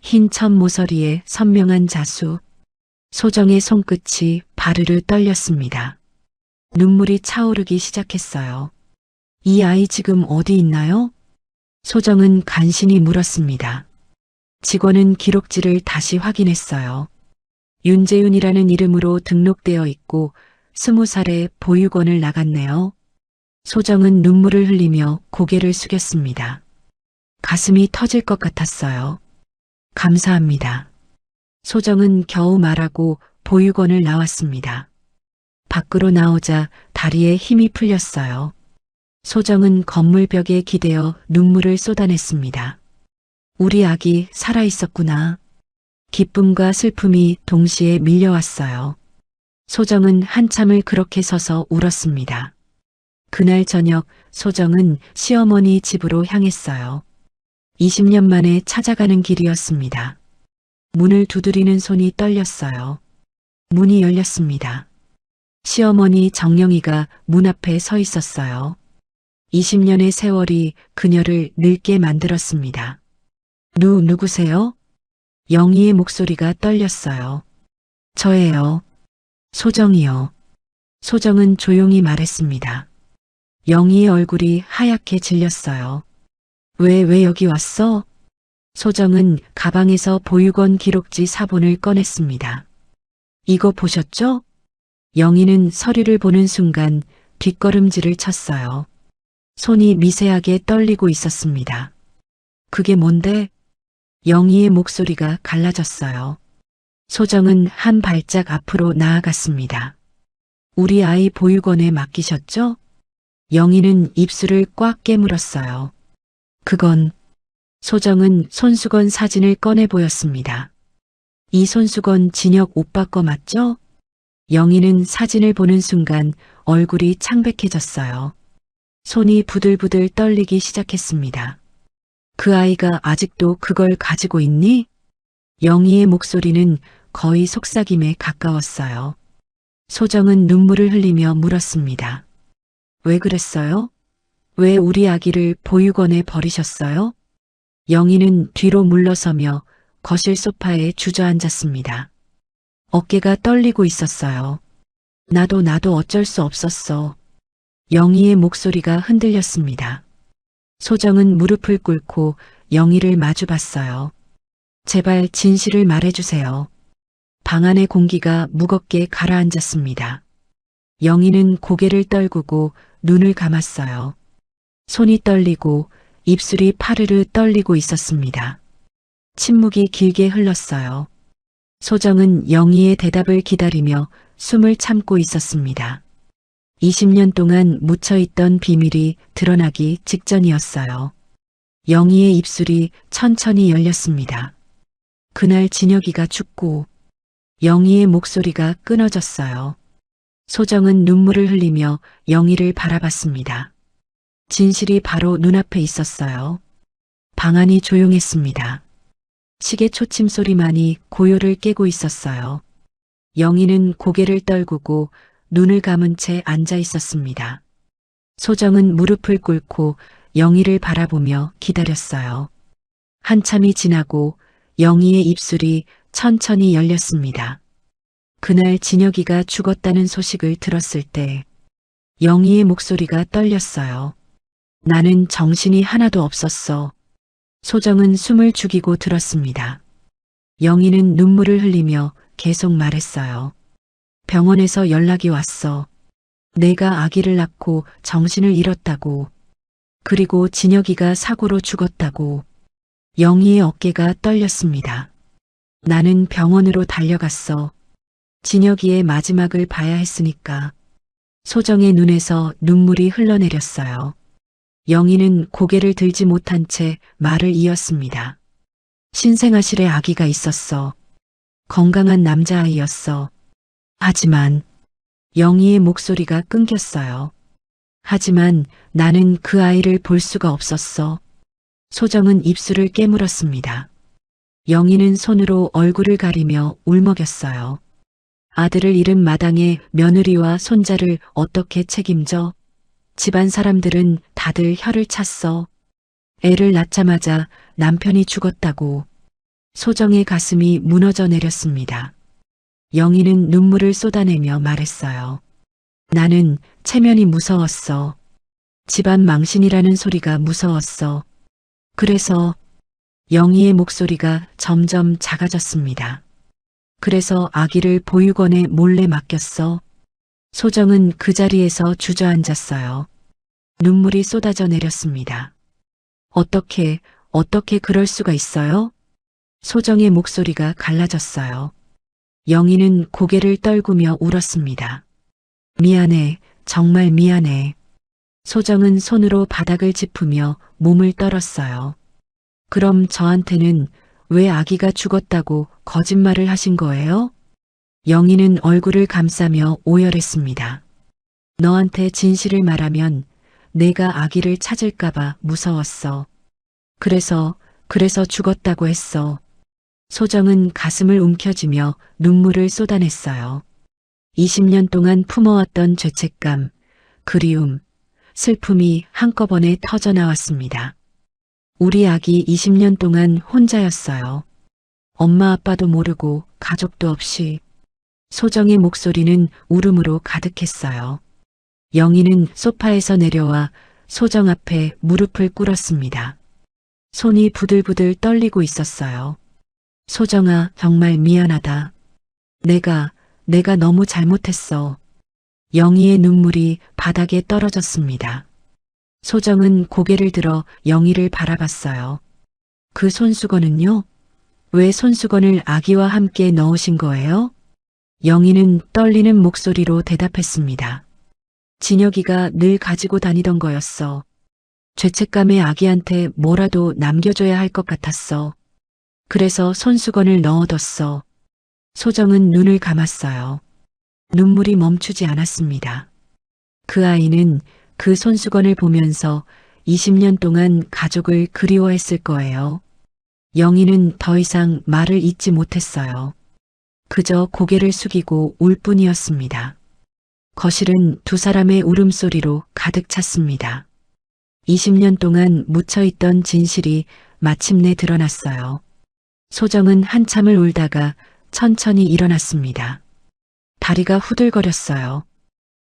흰 천 모서리에 선명한 자수. 소정의 손끝이 바르르 떨렸습니다. 눈물이 차오르기 시작했어요. 이 아이 지금 어디 있나요? 소정은 간신히 물었습니다. 직원은 기록지를 다시 확인했어요. 윤재윤이라는 이름으로 등록되어 있고 20살에 보육원을 나갔네요. 소정은 눈물을 흘리며 고개를 숙였습니다. 가슴이 터질 것 같았어요. 감사합니다. 소정은 겨우 말하고 보육원을 나왔습니다. 밖으로 나오자 다리에 힘이 풀렸어요. 소정은 건물벽에 기대어 눈물을 쏟아냈습니다. 우리 아기 살아 있었구나. 기쁨과 슬픔이 동시에 밀려왔어요. 소정은 한참을 그렇게 서서 울었습니다. 그날 저녁 소정은 시어머니 집으로 향했어요. 20년 만에 찾아가는 길이었습니다. 문을 두드리는 손이 떨렸어요. 문이 열렸습니다. 시어머니 정영이가 문 앞에 서 있었어요. 20년의 세월이 그녀를 늙게 만들었습니다. 누구세요? 영희의 목소리가 떨렸어요. 저예요. 소정이요. 소정은 조용히 말했습니다. 영희의 얼굴이 하얗게 질렸어요. 왜 여기 왔어? 소정은 가방에서 보육원 기록지 사본을 꺼냈습니다. 이거 보셨죠? 영희는 서류를 보는 순간 뒷걸음질을 쳤어요. 손이 미세하게 떨리고 있었습니다. 그게 뭔데? 영희의 목소리가 갈라졌어요. 소정은 한 발짝 앞으로 나아갔습니다. 우리 아이 보육원에 맡기셨죠? 영희는 입술을 꽉 깨물었어요. 그건 소정은 손수건 사진을 꺼내 보였습니다. 이 손수건 진혁 오빠 거 맞죠? 영희는 사진을 보는 순간 얼굴이 창백해졌어요. 손이 부들부들 떨리기 시작했습니다. 그 아이가 아직도 그걸 가지고 있니? 영희의 목소리는 거의 속삭임에 가까웠어요. 소정은 눈물을 흘리며 물었습니다. 왜 그랬어요? 왜 우리 아기를 보육원에 버리셨어요? 영희는 뒤로 물러서며 거실 소파에 주저앉았습니다. 어깨가 떨리고 있었어요. 나도 어쩔 수 없었어. 영희의 목소리가 흔들렸습니다. 소정은 무릎을 꿇고 영희를 마주봤어요. 제발 진실을 말해주세요. 방 안의 공기가 무겁게 가라앉았습니다. 영희는 고개를 떨구고 눈을 감았어요. 손이 떨리고 입술이 파르르 떨리고 있었습니다. 침묵이 길게 흘렀어요. 소정은 영희의 대답을 기다리며 숨을 참고 있었습니다. 20년 동안 묻혀있던 비밀이 드러나기 직전이었어요. 영희의 입술이 천천히 열렸습니다. 그날 진혁이가 죽고 영희의 목소리가 끊어졌어요. 소정은 눈물을 흘리며 영희를 바라봤습니다. 진실이 바로 눈앞에 있었어요. 방 안이 조용했습니다. 시계 초침 소리만이 고요를 깨고 있었어요. 영희는 고개를 떨구고 눈을 감은 채 앉아 있었습니다. 소정은 무릎을 꿇고 영희를 바라보며 기다렸어요. 한참이 지나고 영희의 입술이 천천히 열렸습니다. 그날 진혁이가 죽었다는 소식을 들었을 때 영희의 목소리가 떨렸어요. 나는 정신이 하나도 없었어. 소정은 숨을 죽이고 들었습니다. 영희는 눈물을 흘리며 계속 말했어요. 병원에서 연락이 왔어. 내가 아기를 낳고 정신을 잃었다고. 그리고 진혁이가 사고로 죽었다고. 영희의 어깨가 떨렸습니다. 나는 병원으로 달려갔어. 진혁이의 마지막을 봐야 했으니까. 소정의 눈에서 눈물이 흘러내렸어요. 영희는 고개를 들지 못한 채 말을 이었습니다. 신생아실에 아기가 있었어. 건강한 남자아이였어. 하지만 영희의 목소리가 끊겼어요. 하지만 나는 그 아이를 볼 수가 없었어. 소정은 입술을 깨물었습니다. 영희는 손으로 얼굴을 가리며 울먹였어요. 아들을 잃은 마당에 며느리와 손자를 어떻게 책임져? 집안 사람들은 다들 혀를 찼어. 애를 낳자마자 남편이 죽었다고. 소정의 가슴이 무너져 내렸습니다. 영희는 눈물을 쏟아내며 말했어요. 나는 체면이 무서웠어. 집안 망신이라는 소리가 무서웠어. 그래서 영희의 목소리가 점점 작아졌습니다. 그래서 아기를 보육원에 몰래 맡겼어. 소정은 그 자리에서 주저앉았어요. 눈물이 쏟아져 내렸습니다. 어떻게 그럴 수가 있어요? 소정의 목소리가 갈라졌어요. 영희는 고개를 떨구며 울었습니다. 미안해, 정말 미안해. 소정은 손으로 바닥을 짚으며 몸을 떨었어요. 그럼 저한테는 왜 아기가 죽었다고 거짓말을 하신 거예요? 영희는 얼굴을 감싸며 오열했습니다. 너한테 진실을 말하면 내가 아기를 찾을까봐 무서웠어. 그래서 죽었다고 했어. 소정은 가슴을 움켜쥐며 눈물을 쏟아냈어요. 20년 동안 품어왔던 죄책감, 그리움, 슬픔이 한꺼번에 터져나왔습니다. 우리 아기 20년 동안 혼자였어요. 엄마 아빠도 모르고 가족도 없이. 소정의 목소리는 울음으로 가득했어요. 영희는 소파에서 내려와 소정 앞에 무릎을 꿇었습니다. 손이 부들부들 떨리고 있었어요. 소정아, 정말 미안하다. 내가 너무 잘못했어. 영희의 눈물이 바닥에 떨어졌습니다. 소정은 고개를 들어 영희를 바라봤어요. 그 손수건은요? 왜 손수건을 아기와 함께 넣으신 거예요? 영희는 떨리는 목소리로 대답했습니다. 진혁이가 늘 가지고 다니던 거였어. 죄책감에 아기한테 뭐라도 남겨줘야 할 것 같았어. 그래서 손수건을 넣어뒀어. 소정은 눈을 감았어요. 눈물이 멈추지 않았습니다. 그 아이는 그 손수건을 보면서 20년 동안 가족을 그리워했을 거예요. 영희는 더 이상 말을 잇지 못했어요. 그저 고개를 숙이고 울 뿐이었습니다. 거실은 두 사람의 울음소리로 가득 찼습니다. 20년 동안 묻혀있던 진실이 마침내 드러났어요. 소정은 한참을 울다가 천천히 일어났습니다. 다리가 후들거렸어요.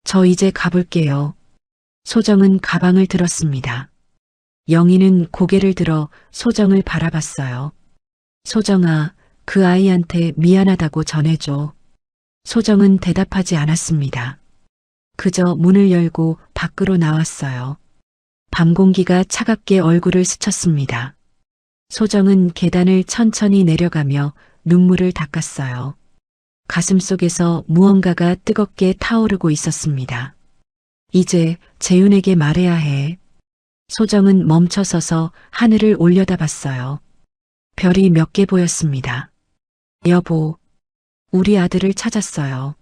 저 이제 가볼게요. 소정은 가방을 들었습니다. 영희는 고개를 들어 소정을 바라봤어요. 소정아, 그 아이한테 미안하다고 전해줘. 소정은 대답하지 않았습니다. 그저 문을 열고 밖으로 나왔어요. 밤 공기가 차갑게 얼굴을 스쳤습니다. 소정은 계단을 천천히 내려가며 눈물을 닦았어요. 가슴속에서 무언가가 뜨겁게 타오르고 있었습니다. 이제 재윤에게 말해야 해. 소정은 멈춰서서 하늘을 올려다봤어요. 별이 몇 개 보였습니다. 여보, 우리 아들을 찾았어요.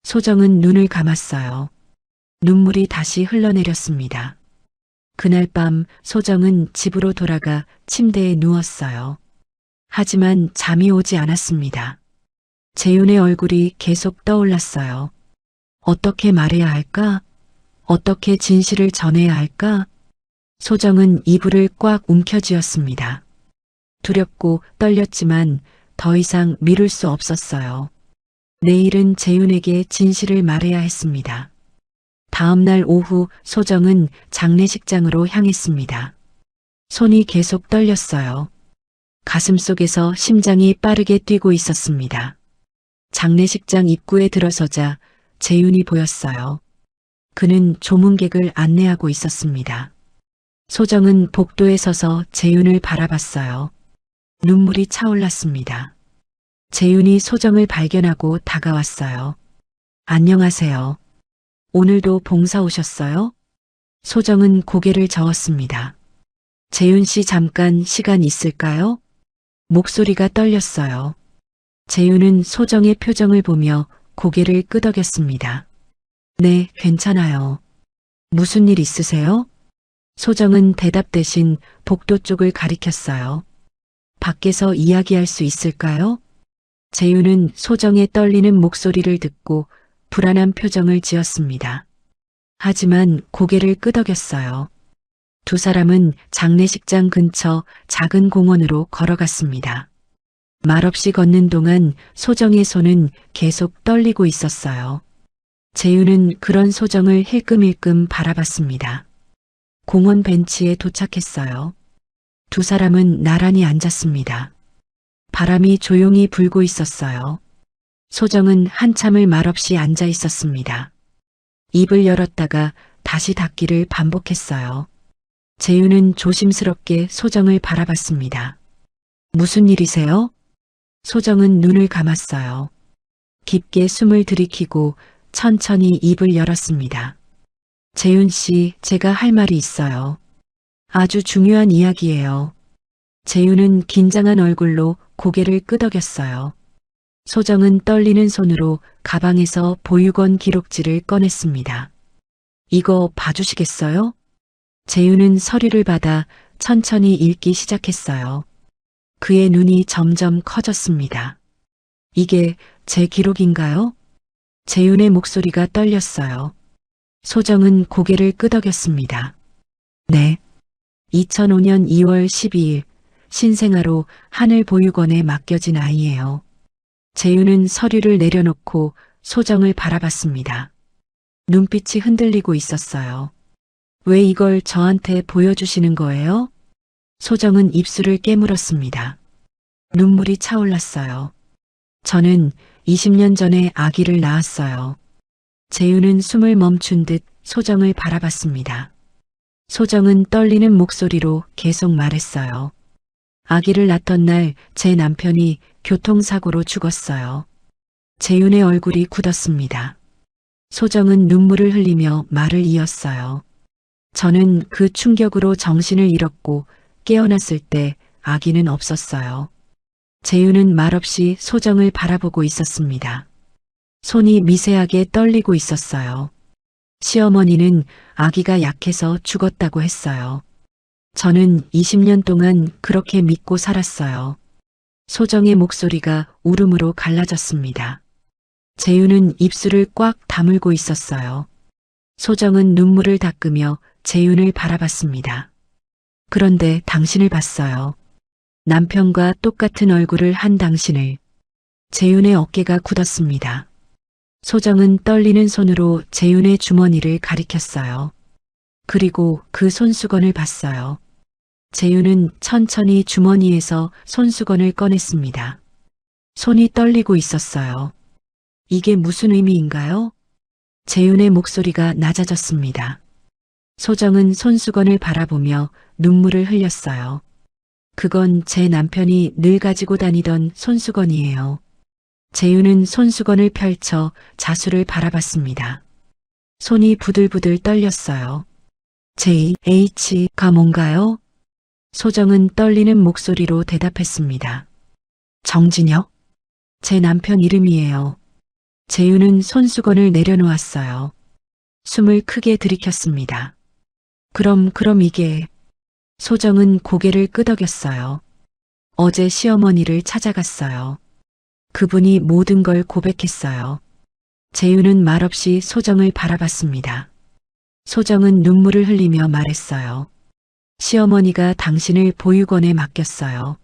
소정은 눈을 감았어요. 눈물이 다시 흘러내렸습니다. 그날 밤 소정은 집으로 돌아가 침대에 누웠어요. 하지만 잠이 오지 않았습니다. 재윤의 얼굴이 계속 떠올랐어요. 어떻게 말해야 할까? 어떻게 진실을 전해야 할까? 소정은 이불을 꽉 움켜쥐었습니다. 두렵고 떨렸지만 더 이상 미룰 수 없었어요. 내일은 재윤에게 진실을 말해야 했습니다. 다음 날 오후 소정은 장례식장으로 향했습니다. 손이 계속 떨렸어요. 가슴속에서 심장이 빠르게 뛰고 있었습니다. 장례식장 입구에 들어서자 재윤이 보였어요. 그는 조문객을 안내하고 있었습니다. 소정은 복도에 서서 재윤을 바라봤어요. 눈물이 차올랐습니다. 재윤이 소정을 발견하고 다가왔어요. 안녕하세요. 오늘도 봉사 오셨어요? 소정은 고개를 저었습니다. 재윤 씨 잠깐 시간 있을까요? 목소리가 떨렸어요. 재윤은 소정의 표정을 보며 고개를 끄덕였습니다. 네, 괜찮아요. 무슨 일 있으세요? 소정은 대답 대신 복도 쪽을 가리켰어요. 밖에서 이야기할 수 있을까요? 재윤은 소정의 떨리는 목소리를 듣고 불안한 표정을 지었습니다. 하지만 고개를 끄덕였어요. 두 사람은 장례식장 근처 작은 공원으로 걸어갔습니다. 말없이 걷는 동안 소정의 손은 계속 떨리고 있었어요. 재윤은 그런 소정을 힐끔힐끔 바라봤습니다. 공원 벤치에 도착했어요. 두 사람은 나란히 앉았습니다. 바람이 조용히 불고 있었어요. 소정은 한참을 말없이 앉아 있었습니다. 입을 열었다가 다시 닫기를 반복했어요. 재윤은 조심스럽게 소정을 바라봤습니다. 무슨 일이세요? 소정은 눈을 감았어요. 깊게 숨을 들이키고 천천히 입을 열었습니다. 재윤 씨, 제가 할 말이 있어요. 아주 중요한 이야기예요. 재윤은 긴장한 얼굴로 고개를 끄덕였어요. 소정은 떨리는 손으로 가방에서 보육원 기록지를 꺼냈습니다. 이거 봐주시겠어요? 재윤은 서류를 받아 천천히 읽기 시작했어요. 그의 눈이 점점 커졌습니다. 이게 제 기록인가요? 재윤의 목소리가 떨렸어요. 소정은 고개를 끄덕였습니다. 네. 2005년 2월 12일 신생아로 하늘보육원에 맡겨진 아이예요. 재윤은 서류를 내려놓고 소정을 바라봤습니다. 눈빛이 흔들리고 있었어요. 왜 이걸 저한테 보여주시는 거예요? 소정은 입술을 깨물었습니다. 눈물이 차올랐어요. 저는 20년 전에 아기를 낳았어요. 재윤은 숨을 멈춘 듯 소정을 바라봤습니다. 소정은 떨리는 목소리로 계속 말했어요. 아기를 낳던 날 제 남편이 교통사고로 죽었어요. 재윤의 얼굴이 굳었습니다. 소정은 눈물을 흘리며 말을 이었어요. 저는 그 충격으로 정신을 잃었고 깨어났을 때 아기는 없었어요. 재윤은 말없이 소정을 바라보고 있었습니다. 손이 미세하게 떨리고 있었어요. 시어머니는 아기가 약해서 죽었다고 했어요. 저는 20년 동안 그렇게 믿고 살았어요. 소정의 목소리가 울음으로 갈라졌습니다. 재윤은 입술을 꽉 다물고 있었어요. 소정은 눈물을 닦으며 재윤을 바라봤습니다. 그런데 당신을 봤어요. 남편과 똑같은 얼굴을 한 당신을. 재윤의 어깨가 굳었습니다. 소정은 떨리는 손으로 재윤의 주머니를 가리켰어요. 그리고 그 손수건을 봤어요. 재윤은 천천히 주머니에서 손수건을 꺼냈습니다. 손이 떨리고 있었어요. 이게 무슨 의미인가요? 재윤의 목소리가 낮아졌습니다. 소정은 손수건을 바라보며 눈물을 흘렸어요. 그건 제 남편이 늘 가지고 다니던 손수건이에요. 재윤은 손수건을 펼쳐 자수를 바라봤습니다. 손이 부들부들 떨렸어요. JH가 뭔가요? 소정은 떨리는 목소리로 대답했습니다. 정진혁? 제 남편 이름이에요. 재윤은 손수건을 내려놓았어요. 숨을 크게 들이켰습니다. 그럼 이게... 소정은 고개를 끄덕였어요. 어제 시어머니를 찾아갔어요. 그분이 모든 걸 고백했어요. 재윤은 말없이 소정을 바라봤습니다. 소정은 눈물을 흘리며 말했어요. 시어머니가 당신을 보육원에 맡겼어요.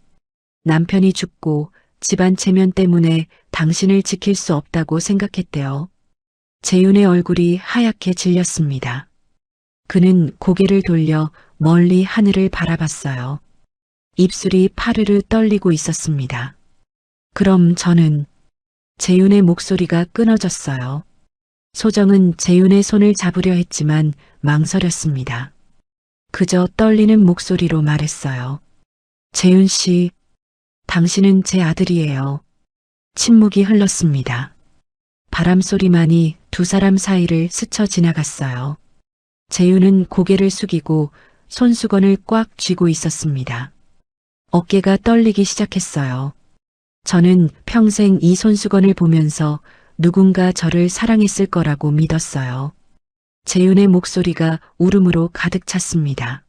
남편이 죽고 집안 체면 때문에 당신을 지킬 수 없다고 생각했대요. 재윤의 얼굴이 하얗게 질렸습니다. 그는 고개를 돌려 멀리 하늘을 바라봤어요. 입술이 파르르 떨리고 있었습니다. 그럼 저는... 재윤의 목소리가 끊어졌어요. 소정은 재윤의 손을 잡으려 했지만 망설였습니다. 그저 떨리는 목소리로 말했어요. 재윤 씨, 당신은 제 아들이에요. 침묵이 흘렀습니다. 바람 소리만이 두 사람 사이를 스쳐 지나갔어요. 재윤은 고개를 숙이고 손수건을 꽉 쥐고 있었습니다. 어깨가 떨리기 시작했어요. 저는 평생 이 손수건을 보면서 누군가 저를 사랑했을 거라고 믿었어요. 재윤의 목소리가 울음으로 가득 찼습니다.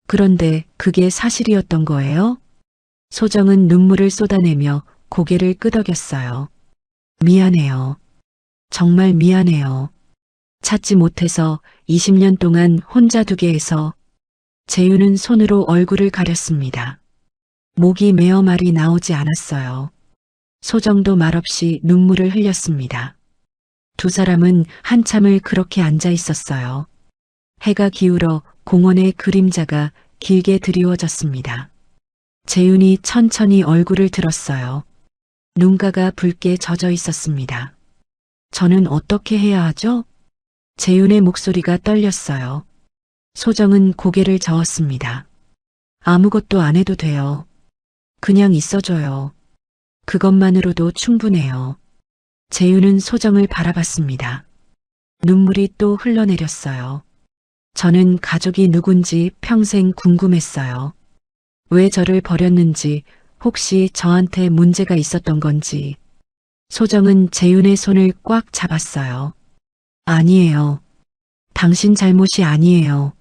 그런데 그게 사실이었던 거예요? 소정은 눈물을 쏟아내며 고개를 끄덕였어요. 미안해요. 정말 미안해요. 찾지 못해서 20년 동안 혼자 두게 해서. 재윤은 손으로 얼굴을 가렸습니다. 목이 메어 말이 나오지 않았어요. 소정도 말없이 눈물을 흘렸습니다. 두 사람은 한참을 그렇게 앉아 있었어요. 해가 기울어 공원의 그림자가 길게 드리워졌습니다. 재윤이 천천히 얼굴을 들었어요. 눈가가 붉게 젖어 있었습니다. 저는 어떻게 해야 하죠? 재윤의 목소리가 떨렸어요. 소정은 고개를 저었습니다. 아무것도 안 해도 돼요. 그냥 있어줘요. 그것만으로도 충분해요. 재윤은 소정을 바라봤습니다. 눈물이 또 흘러내렸어요. 저는 가족이 누군지 평생 궁금했어요. 왜 저를 버렸는지, 혹시 저한테 문제가 있었던 건지. 소정은 재윤의 손을 꽉 잡았어요. 아니에요. 당신 잘못이 아니에요.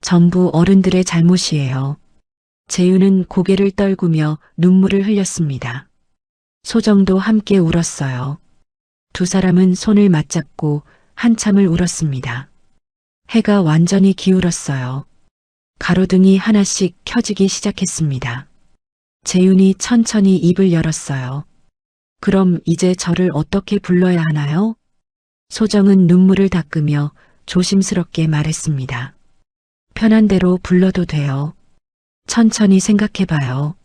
전부 어른들의 잘못이에요. 재윤은 고개를 떨구며 눈물을 흘렸습니다. 소정도 함께 울었어요. 두 사람은 손을 맞잡고 한참을 울었습니다. 해가 완전히 기울었어요. 가로등이 하나씩 켜지기 시작했습니다. 재윤이 천천히 입을 열었어요. 그럼 이제 저를 어떻게 불러야 하나요? 소정은 눈물을 닦으며 조심스럽게 말했습니다. 편한 대로 불러도 돼요. 천천히 생각해봐요.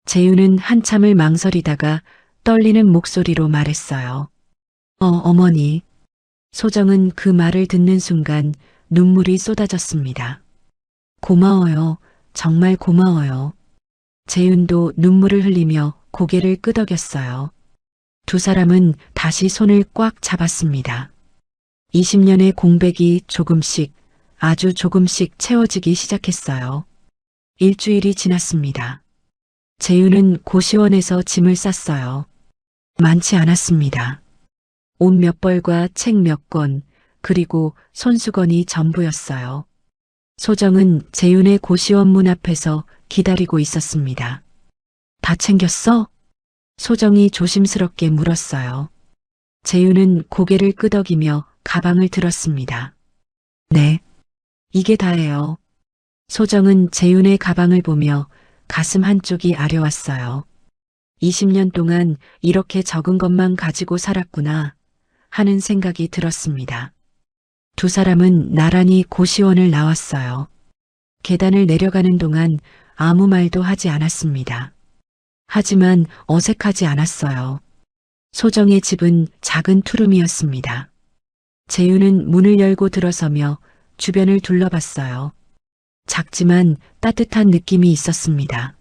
재윤은 한참을 망설이다가 떨리는 목소리로 말했어요. 어머니. 소정은 그 말을 듣는 순간 눈물이 쏟아졌습니다. 고마워요. 정말 고마워요. 재윤도 눈물을 흘리며 고개를 끄덕였어요. 두 사람은 다시 손을 꽉 잡았습니다. 20년의 공백이 조금씩, 아주 조금씩 채워지기 시작했어요. 일주일이 지났습니다. 재윤은 고시원에서 짐을 쌌어요. 많지 않았습니다. 옷 몇 벌과 책 몇 권, 그리고 손수건이 전부였어요. 소정은 재윤의 고시원 문 앞에서 기다리고 있었습니다. 다 챙겼어? 소정이 조심스럽게 물었어요. 재윤은 고개를 끄덕이며 가방을 들었습니다. 네, 이게 다예요. 소정은 재윤의 가방을 보며 가슴 한쪽이 아려왔어요. 20년 동안 이렇게 적은 것만 가지고 살았구나 하는 생각이 들었습니다. 두 사람은 나란히 고시원을 나왔어요. 계단을 내려가는 동안 아무 말도 하지 않았습니다. 하지만 어색하지 않았어요. 소정의 집은 작은 투룸이었습니다. 재윤은 문을 열고 들어서며 주변을 둘러봤어요. 작지만 따뜻한 느낌이 있었습니다.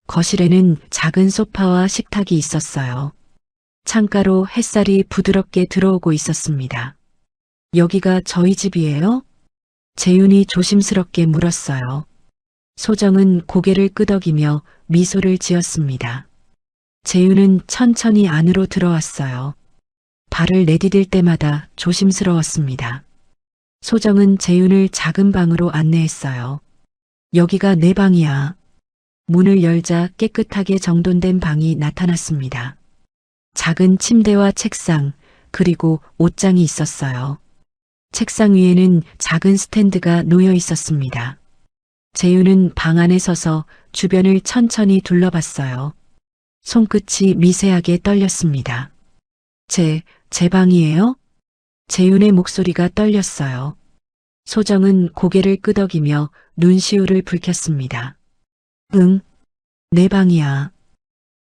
거실에는 작은 소파와 식탁이 있었어요. 창가로 햇살이 부드럽게 들어오고 있었습니다. 여기가 저희 집이에요? 재윤이 조심스럽게 물었어요. 소정은 고개를 끄덕이며 미소를 지었습니다. 재윤은 천천히 안으로 들어왔어요. 발을 내디딜 때마다 조심스러웠습니다. 소정은 재윤을 작은 방으로 안내했어요. 여기가 내 방이야. 문을 열자 깨끗하게 정돈된 방이 나타났습니다. 작은 침대와 책상, 그리고 옷장이 있었어요. 책상 위에는 작은 스탠드가 놓여 있었습니다. 재윤은 방 안에 서서 주변을 천천히 둘러봤어요. 손끝이 미세하게 떨렸습니다. 제 방이에요? 재윤의 목소리가 떨렸어요. 소정은 고개를 끄덕이며 눈시울을 붉혔습니다. 응, 내 방이야.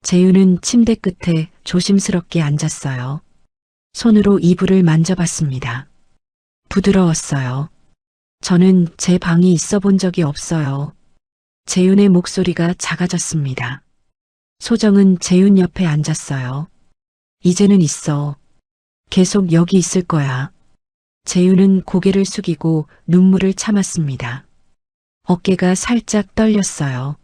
재윤은 침대 끝에 조심스럽게 앉았어요. 손으로 이불을 만져봤습니다. 부드러웠어요. 저는 제 방이 있어 본 적이 없어요. 재윤의 목소리가 작아졌습니다. 소정은 재윤 옆에 앉았어요. 이제는 있어. 계속 여기 있을 거야. 재윤은 고개를 숙이고 눈물을 참았습니다. 어깨가 살짝 떨렸어요.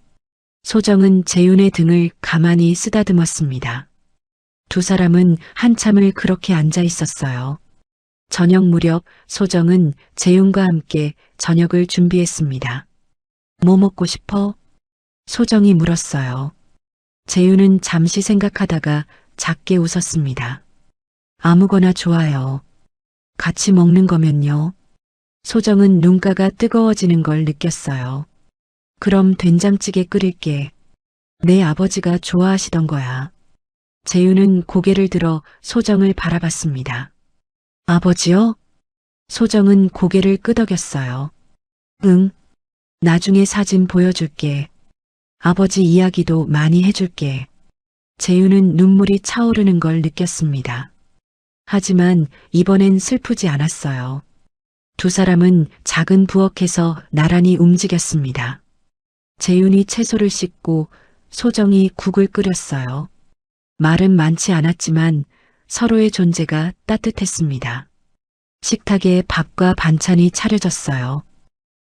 소정은 재윤의 등을 가만히 쓰다듬었습니다. 두 사람은 한참을 그렇게 앉아 있었어요. 저녁 무렵 소정은 재윤과 함께 저녁을 준비했습니다. 뭐 먹고 싶어? 소정이 물었어요. 재윤은 잠시 생각하다가 작게 웃었습니다. 아무거나 좋아요. 같이 먹는 거면요. 소정은 눈가가 뜨거워지는 걸 느꼈어요. 그럼 된장찌개 끓일게. 내 아버지가 좋아하시던 거야. 재윤은 고개를 들어 소정을 바라봤습니다. 아버지요? 소정은 고개를 끄덕였어요. 응. 나중에 사진 보여줄게. 아버지 이야기도 많이 해줄게. 재윤은 눈물이 차오르는 걸 느꼈습니다. 하지만 이번엔 슬프지 않았어요. 두 사람은 작은 부엌에서 나란히 움직였습니다. 재윤이 채소를 씻고 소정이 국을 끓였어요. 말은 많지 않았지만 서로의 존재가 따뜻했습니다. 식탁에 밥과 반찬이 차려졌어요.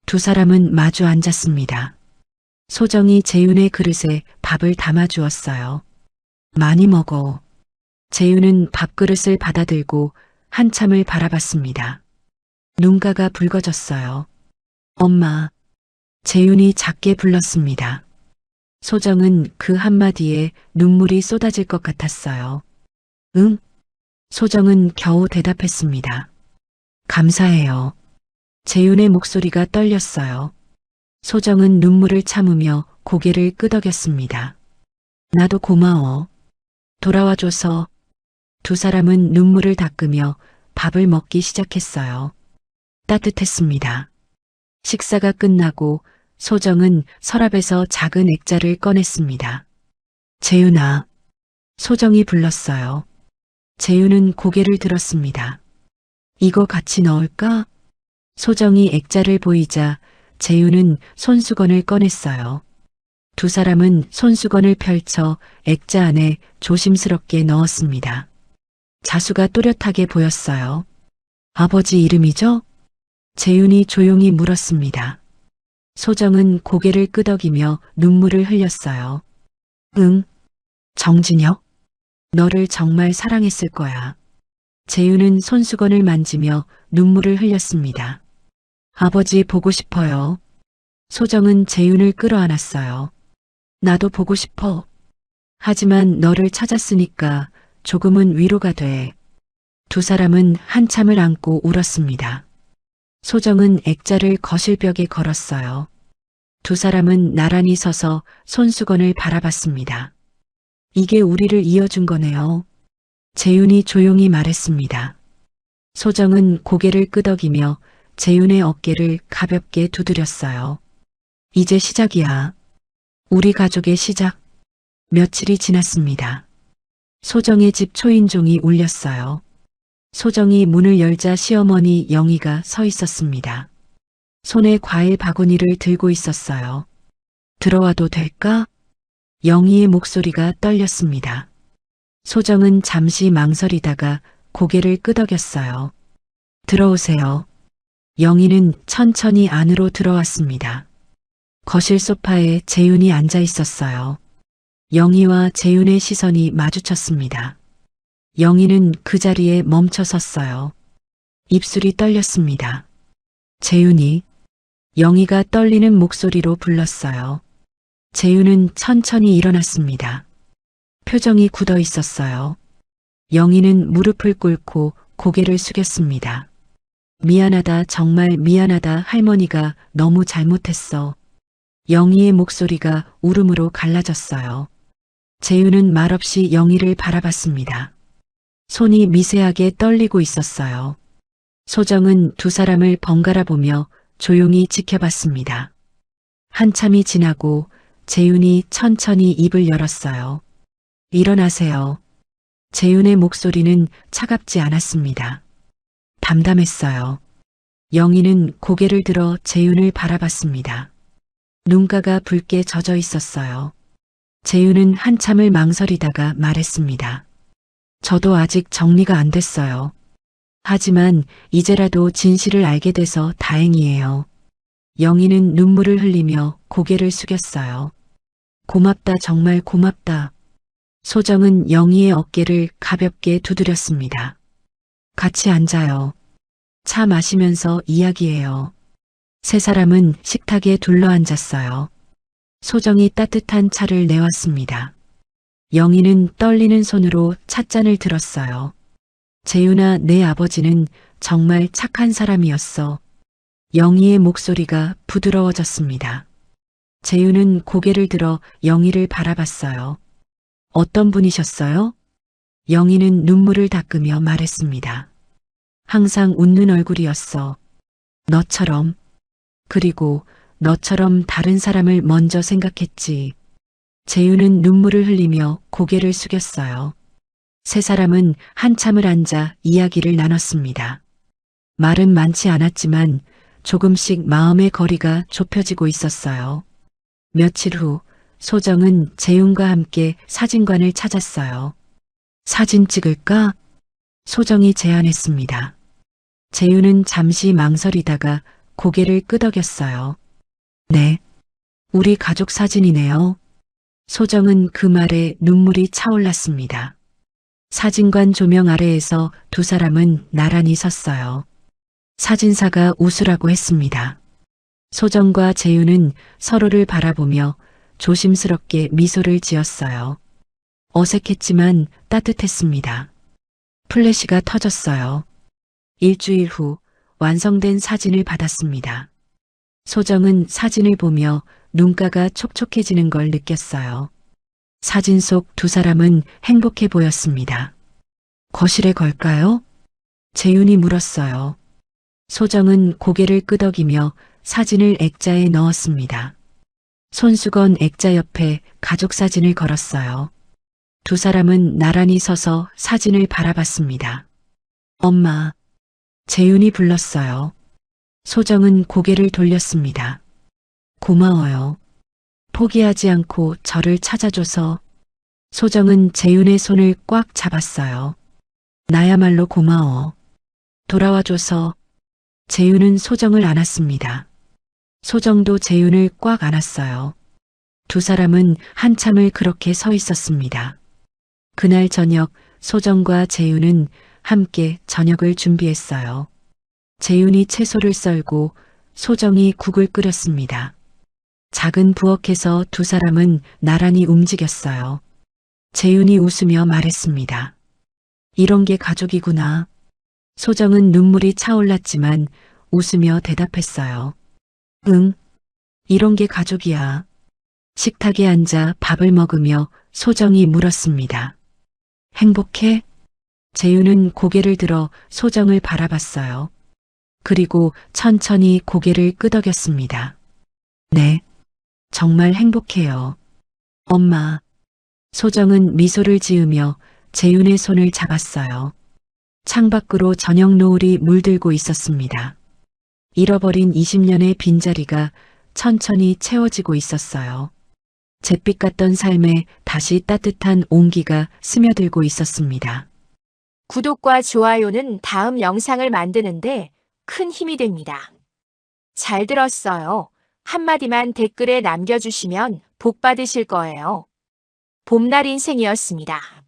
두 사람은 마주 앉았습니다. 소정이 재윤의 그릇에 밥을 담아 주었어요. 많이 먹어. 재윤은 밥그릇을 받아들고 한참을 바라봤습니다. 눈가가 붉어졌어요. 엄마. 재윤이 작게 불렀습니다. 소정은 그 한마디에 눈물이 쏟아질 것 같았어요. 응? 소정은 겨우 대답했습니다. 감사해요. 재윤의 목소리가 떨렸어요. 소정은 눈물을 참으며 고개를 끄덕였습니다. 나도 고마워. 돌아와줘서. 두 사람은 눈물을 닦으며 밥을 먹기 시작했어요. 따뜻했습니다. 식사가 끝나고 소정은 서랍에서 작은 액자를 꺼냈습니다. 재윤아. 소정이 불렀어요. 재윤은 고개를 들었습니다. 이거 같이 넣을까? 소정이 액자를 보이자 재윤은 손수건을 꺼냈어요. 두 사람은 손수건을 펼쳐 액자 안에 조심스럽게 넣었습니다. 자수가 또렷하게 보였어요. 아버지 이름이죠? 재윤이 조용히 물었습니다. 소정은 고개를 끄덕이며 눈물을 흘렸어요. 응, 정진혁. 너를 정말 사랑했을 거야. 재윤은 손수건을 만지며 눈물을 흘렸습니다. 아버지 보고 싶어요. 소정은 재윤을 끌어안았어요. 나도 보고 싶어. 하지만 너를 찾았으니까 조금은 위로가 돼. 두 사람은 한참을 안고 울었습니다. 소정은 액자를 거실벽에 걸었어요. 두 사람은 나란히 서서 손수건을 바라봤습니다. 이게 우리를 이어준 거네요. 재윤이 조용히 말했습니다. 소정은 고개를 끄덕이며 재윤의 어깨를 가볍게 두드렸어요. 이제 시작이야. 우리 가족의 시작. 며칠이 지났습니다. 소정의 집 초인종이 울렸어요. 소정이 문을 열자 시어머니 영희가 서 있었습니다. 손에 과일 바구니를 들고 있었어요. 들어와도 될까? 영희의 목소리가 떨렸습니다. 소정은 잠시 망설이다가 고개를 끄덕였어요. 들어오세요. 영희는 천천히 안으로 들어왔습니다. 거실 소파에 재윤이 앉아 있었어요. 영희와 재윤의 시선이 마주쳤습니다. 영희는 그 자리에 멈춰 섰어요. 입술이 떨렸습니다. 재윤이. 영희가 떨리는 목소리로 불렀어요. 재윤은 천천히 일어났습니다. 표정이 굳어 있었어요. 영희는 무릎을 꿇고 고개를 숙였습니다. 미안하다, 정말 미안하다, 할머니가 너무 잘못했어. 영희의 목소리가 울음으로 갈라졌어요. 재윤은 말없이 영희를 바라봤습니다. 손이 미세하게 떨리고 있었어요. 소정은 두 사람을 번갈아 보며 조용히 지켜봤습니다. 한참이 지나고 재윤이 천천히 입을 열었어요. 일어나세요. 재윤의 목소리는 차갑지 않았습니다. 담담했어요. 영희는 고개를 들어 재윤을 바라봤습니다. 눈가가 붉게 젖어 있었어요. 재윤은 한참을 망설이다가 말했습니다. 저도 아직 정리가 안 됐어요. 하지만 이제라도 진실을 알게 돼서 다행이에요. 영희는 눈물을 흘리며 고개를 숙였어요. 고맙다, 정말 고맙다. 소정은 영희의 어깨를 가볍게 두드렸습니다. 같이 앉아요. 차 마시면서 이야기해요. 세 사람은 식탁에 둘러앉았어요. 소정이 따뜻한 차를 내왔습니다. 영희는 떨리는 손으로 찻잔을 들었어요. 재윤아, 내 아버지는 정말 착한 사람이었어. 영희의 목소리가 부드러워졌습니다. 재윤은 고개를 들어 영희를 바라봤어요. 어떤 분이셨어요? 영희는 눈물을 닦으며 말했습니다. 항상 웃는 얼굴이었어. 너처럼. 그리고 너처럼 다른 사람을 먼저 생각했지. 재윤은 눈물을 흘리며 고개를 숙였어요. 세 사람은 한참을 앉아 이야기를 나눴습니다. 말은 많지 않았지만 조금씩 마음의 거리가 좁혀지고 있었어요. 며칠 후 소정은 재윤과 함께 사진관을 찾았어요. 사진 찍을까? 소정이 제안했습니다. 재윤은 잠시 망설이다가 고개를 끄덕였어요. 네, 우리 가족 사진이네요. 소정은 그 말에 눈물이 차올랐습니다. 사진관 조명 아래에서 두 사람은 나란히 섰어요. 사진사가 웃으라고 했습니다. 소정과 재윤은 서로를 바라보며 조심스럽게 미소를 지었어요. 어색했지만 따뜻했습니다. 플래시가 터졌어요. 일주일 후 완성된 사진을 받았습니다. 소정은 사진을 보며 눈가가 촉촉해지는 걸 느꼈어요. 사진 속 두 사람은 행복해 보였습니다. 거실에 걸까요? 재윤이 물었어요. 소정은 고개를 끄덕이며 사진을 액자에 넣었습니다. 손수건 액자 옆에 가족 사진을 걸었어요. 두 사람은 나란히 서서 사진을 바라봤습니다. 엄마, 재윤이 불렀어요. 소정은 고개를 돌렸습니다. 고마워요. 포기하지 않고 저를 찾아줘서. 소정은 재윤의 손을 꽉 잡았어요. 나야말로 고마워. 돌아와줘서. 재윤은 소정을 안았습니다. 소정도 재윤을 꽉 안았어요. 두 사람은 한참을 그렇게 서 있었습니다. 그날 저녁 소정과 재윤은 함께 저녁을 준비했어요. 재윤이 채소를 썰고 소정이 국을 끓였습니다. 작은 부엌에서 두 사람은 나란히 움직였어요. 재윤이 웃으며 말했습니다. 이런 게 가족이구나. 소정은 눈물이 차올랐지만 웃으며 대답했어요. 응, 이런 게 가족이야. 식탁에 앉아 밥을 먹으며 소정이 물었습니다. 행복해? 재윤은 고개를 들어 소정을 바라봤어요. 그리고 천천히 고개를 끄덕였습니다. 네, 정말 행복해요. 엄마. 소정은 미소를 지으며 재윤의 손을 잡았어요. 창밖으로 저녁 노을이 물들고 있었습니다. 잃어버린 20년의 빈자리가 천천히 채워지고 있었어요. 잿빛 같던 삶에 다시 따뜻한 온기가 스며들고 있었습니다. 구독과 좋아요는 다음 영상을 만드는데 큰 힘이 됩니다. 잘 들었어요. 한마디만 댓글에 남겨주시면 복 받으실 거예요. 봄날 인생이었습니다.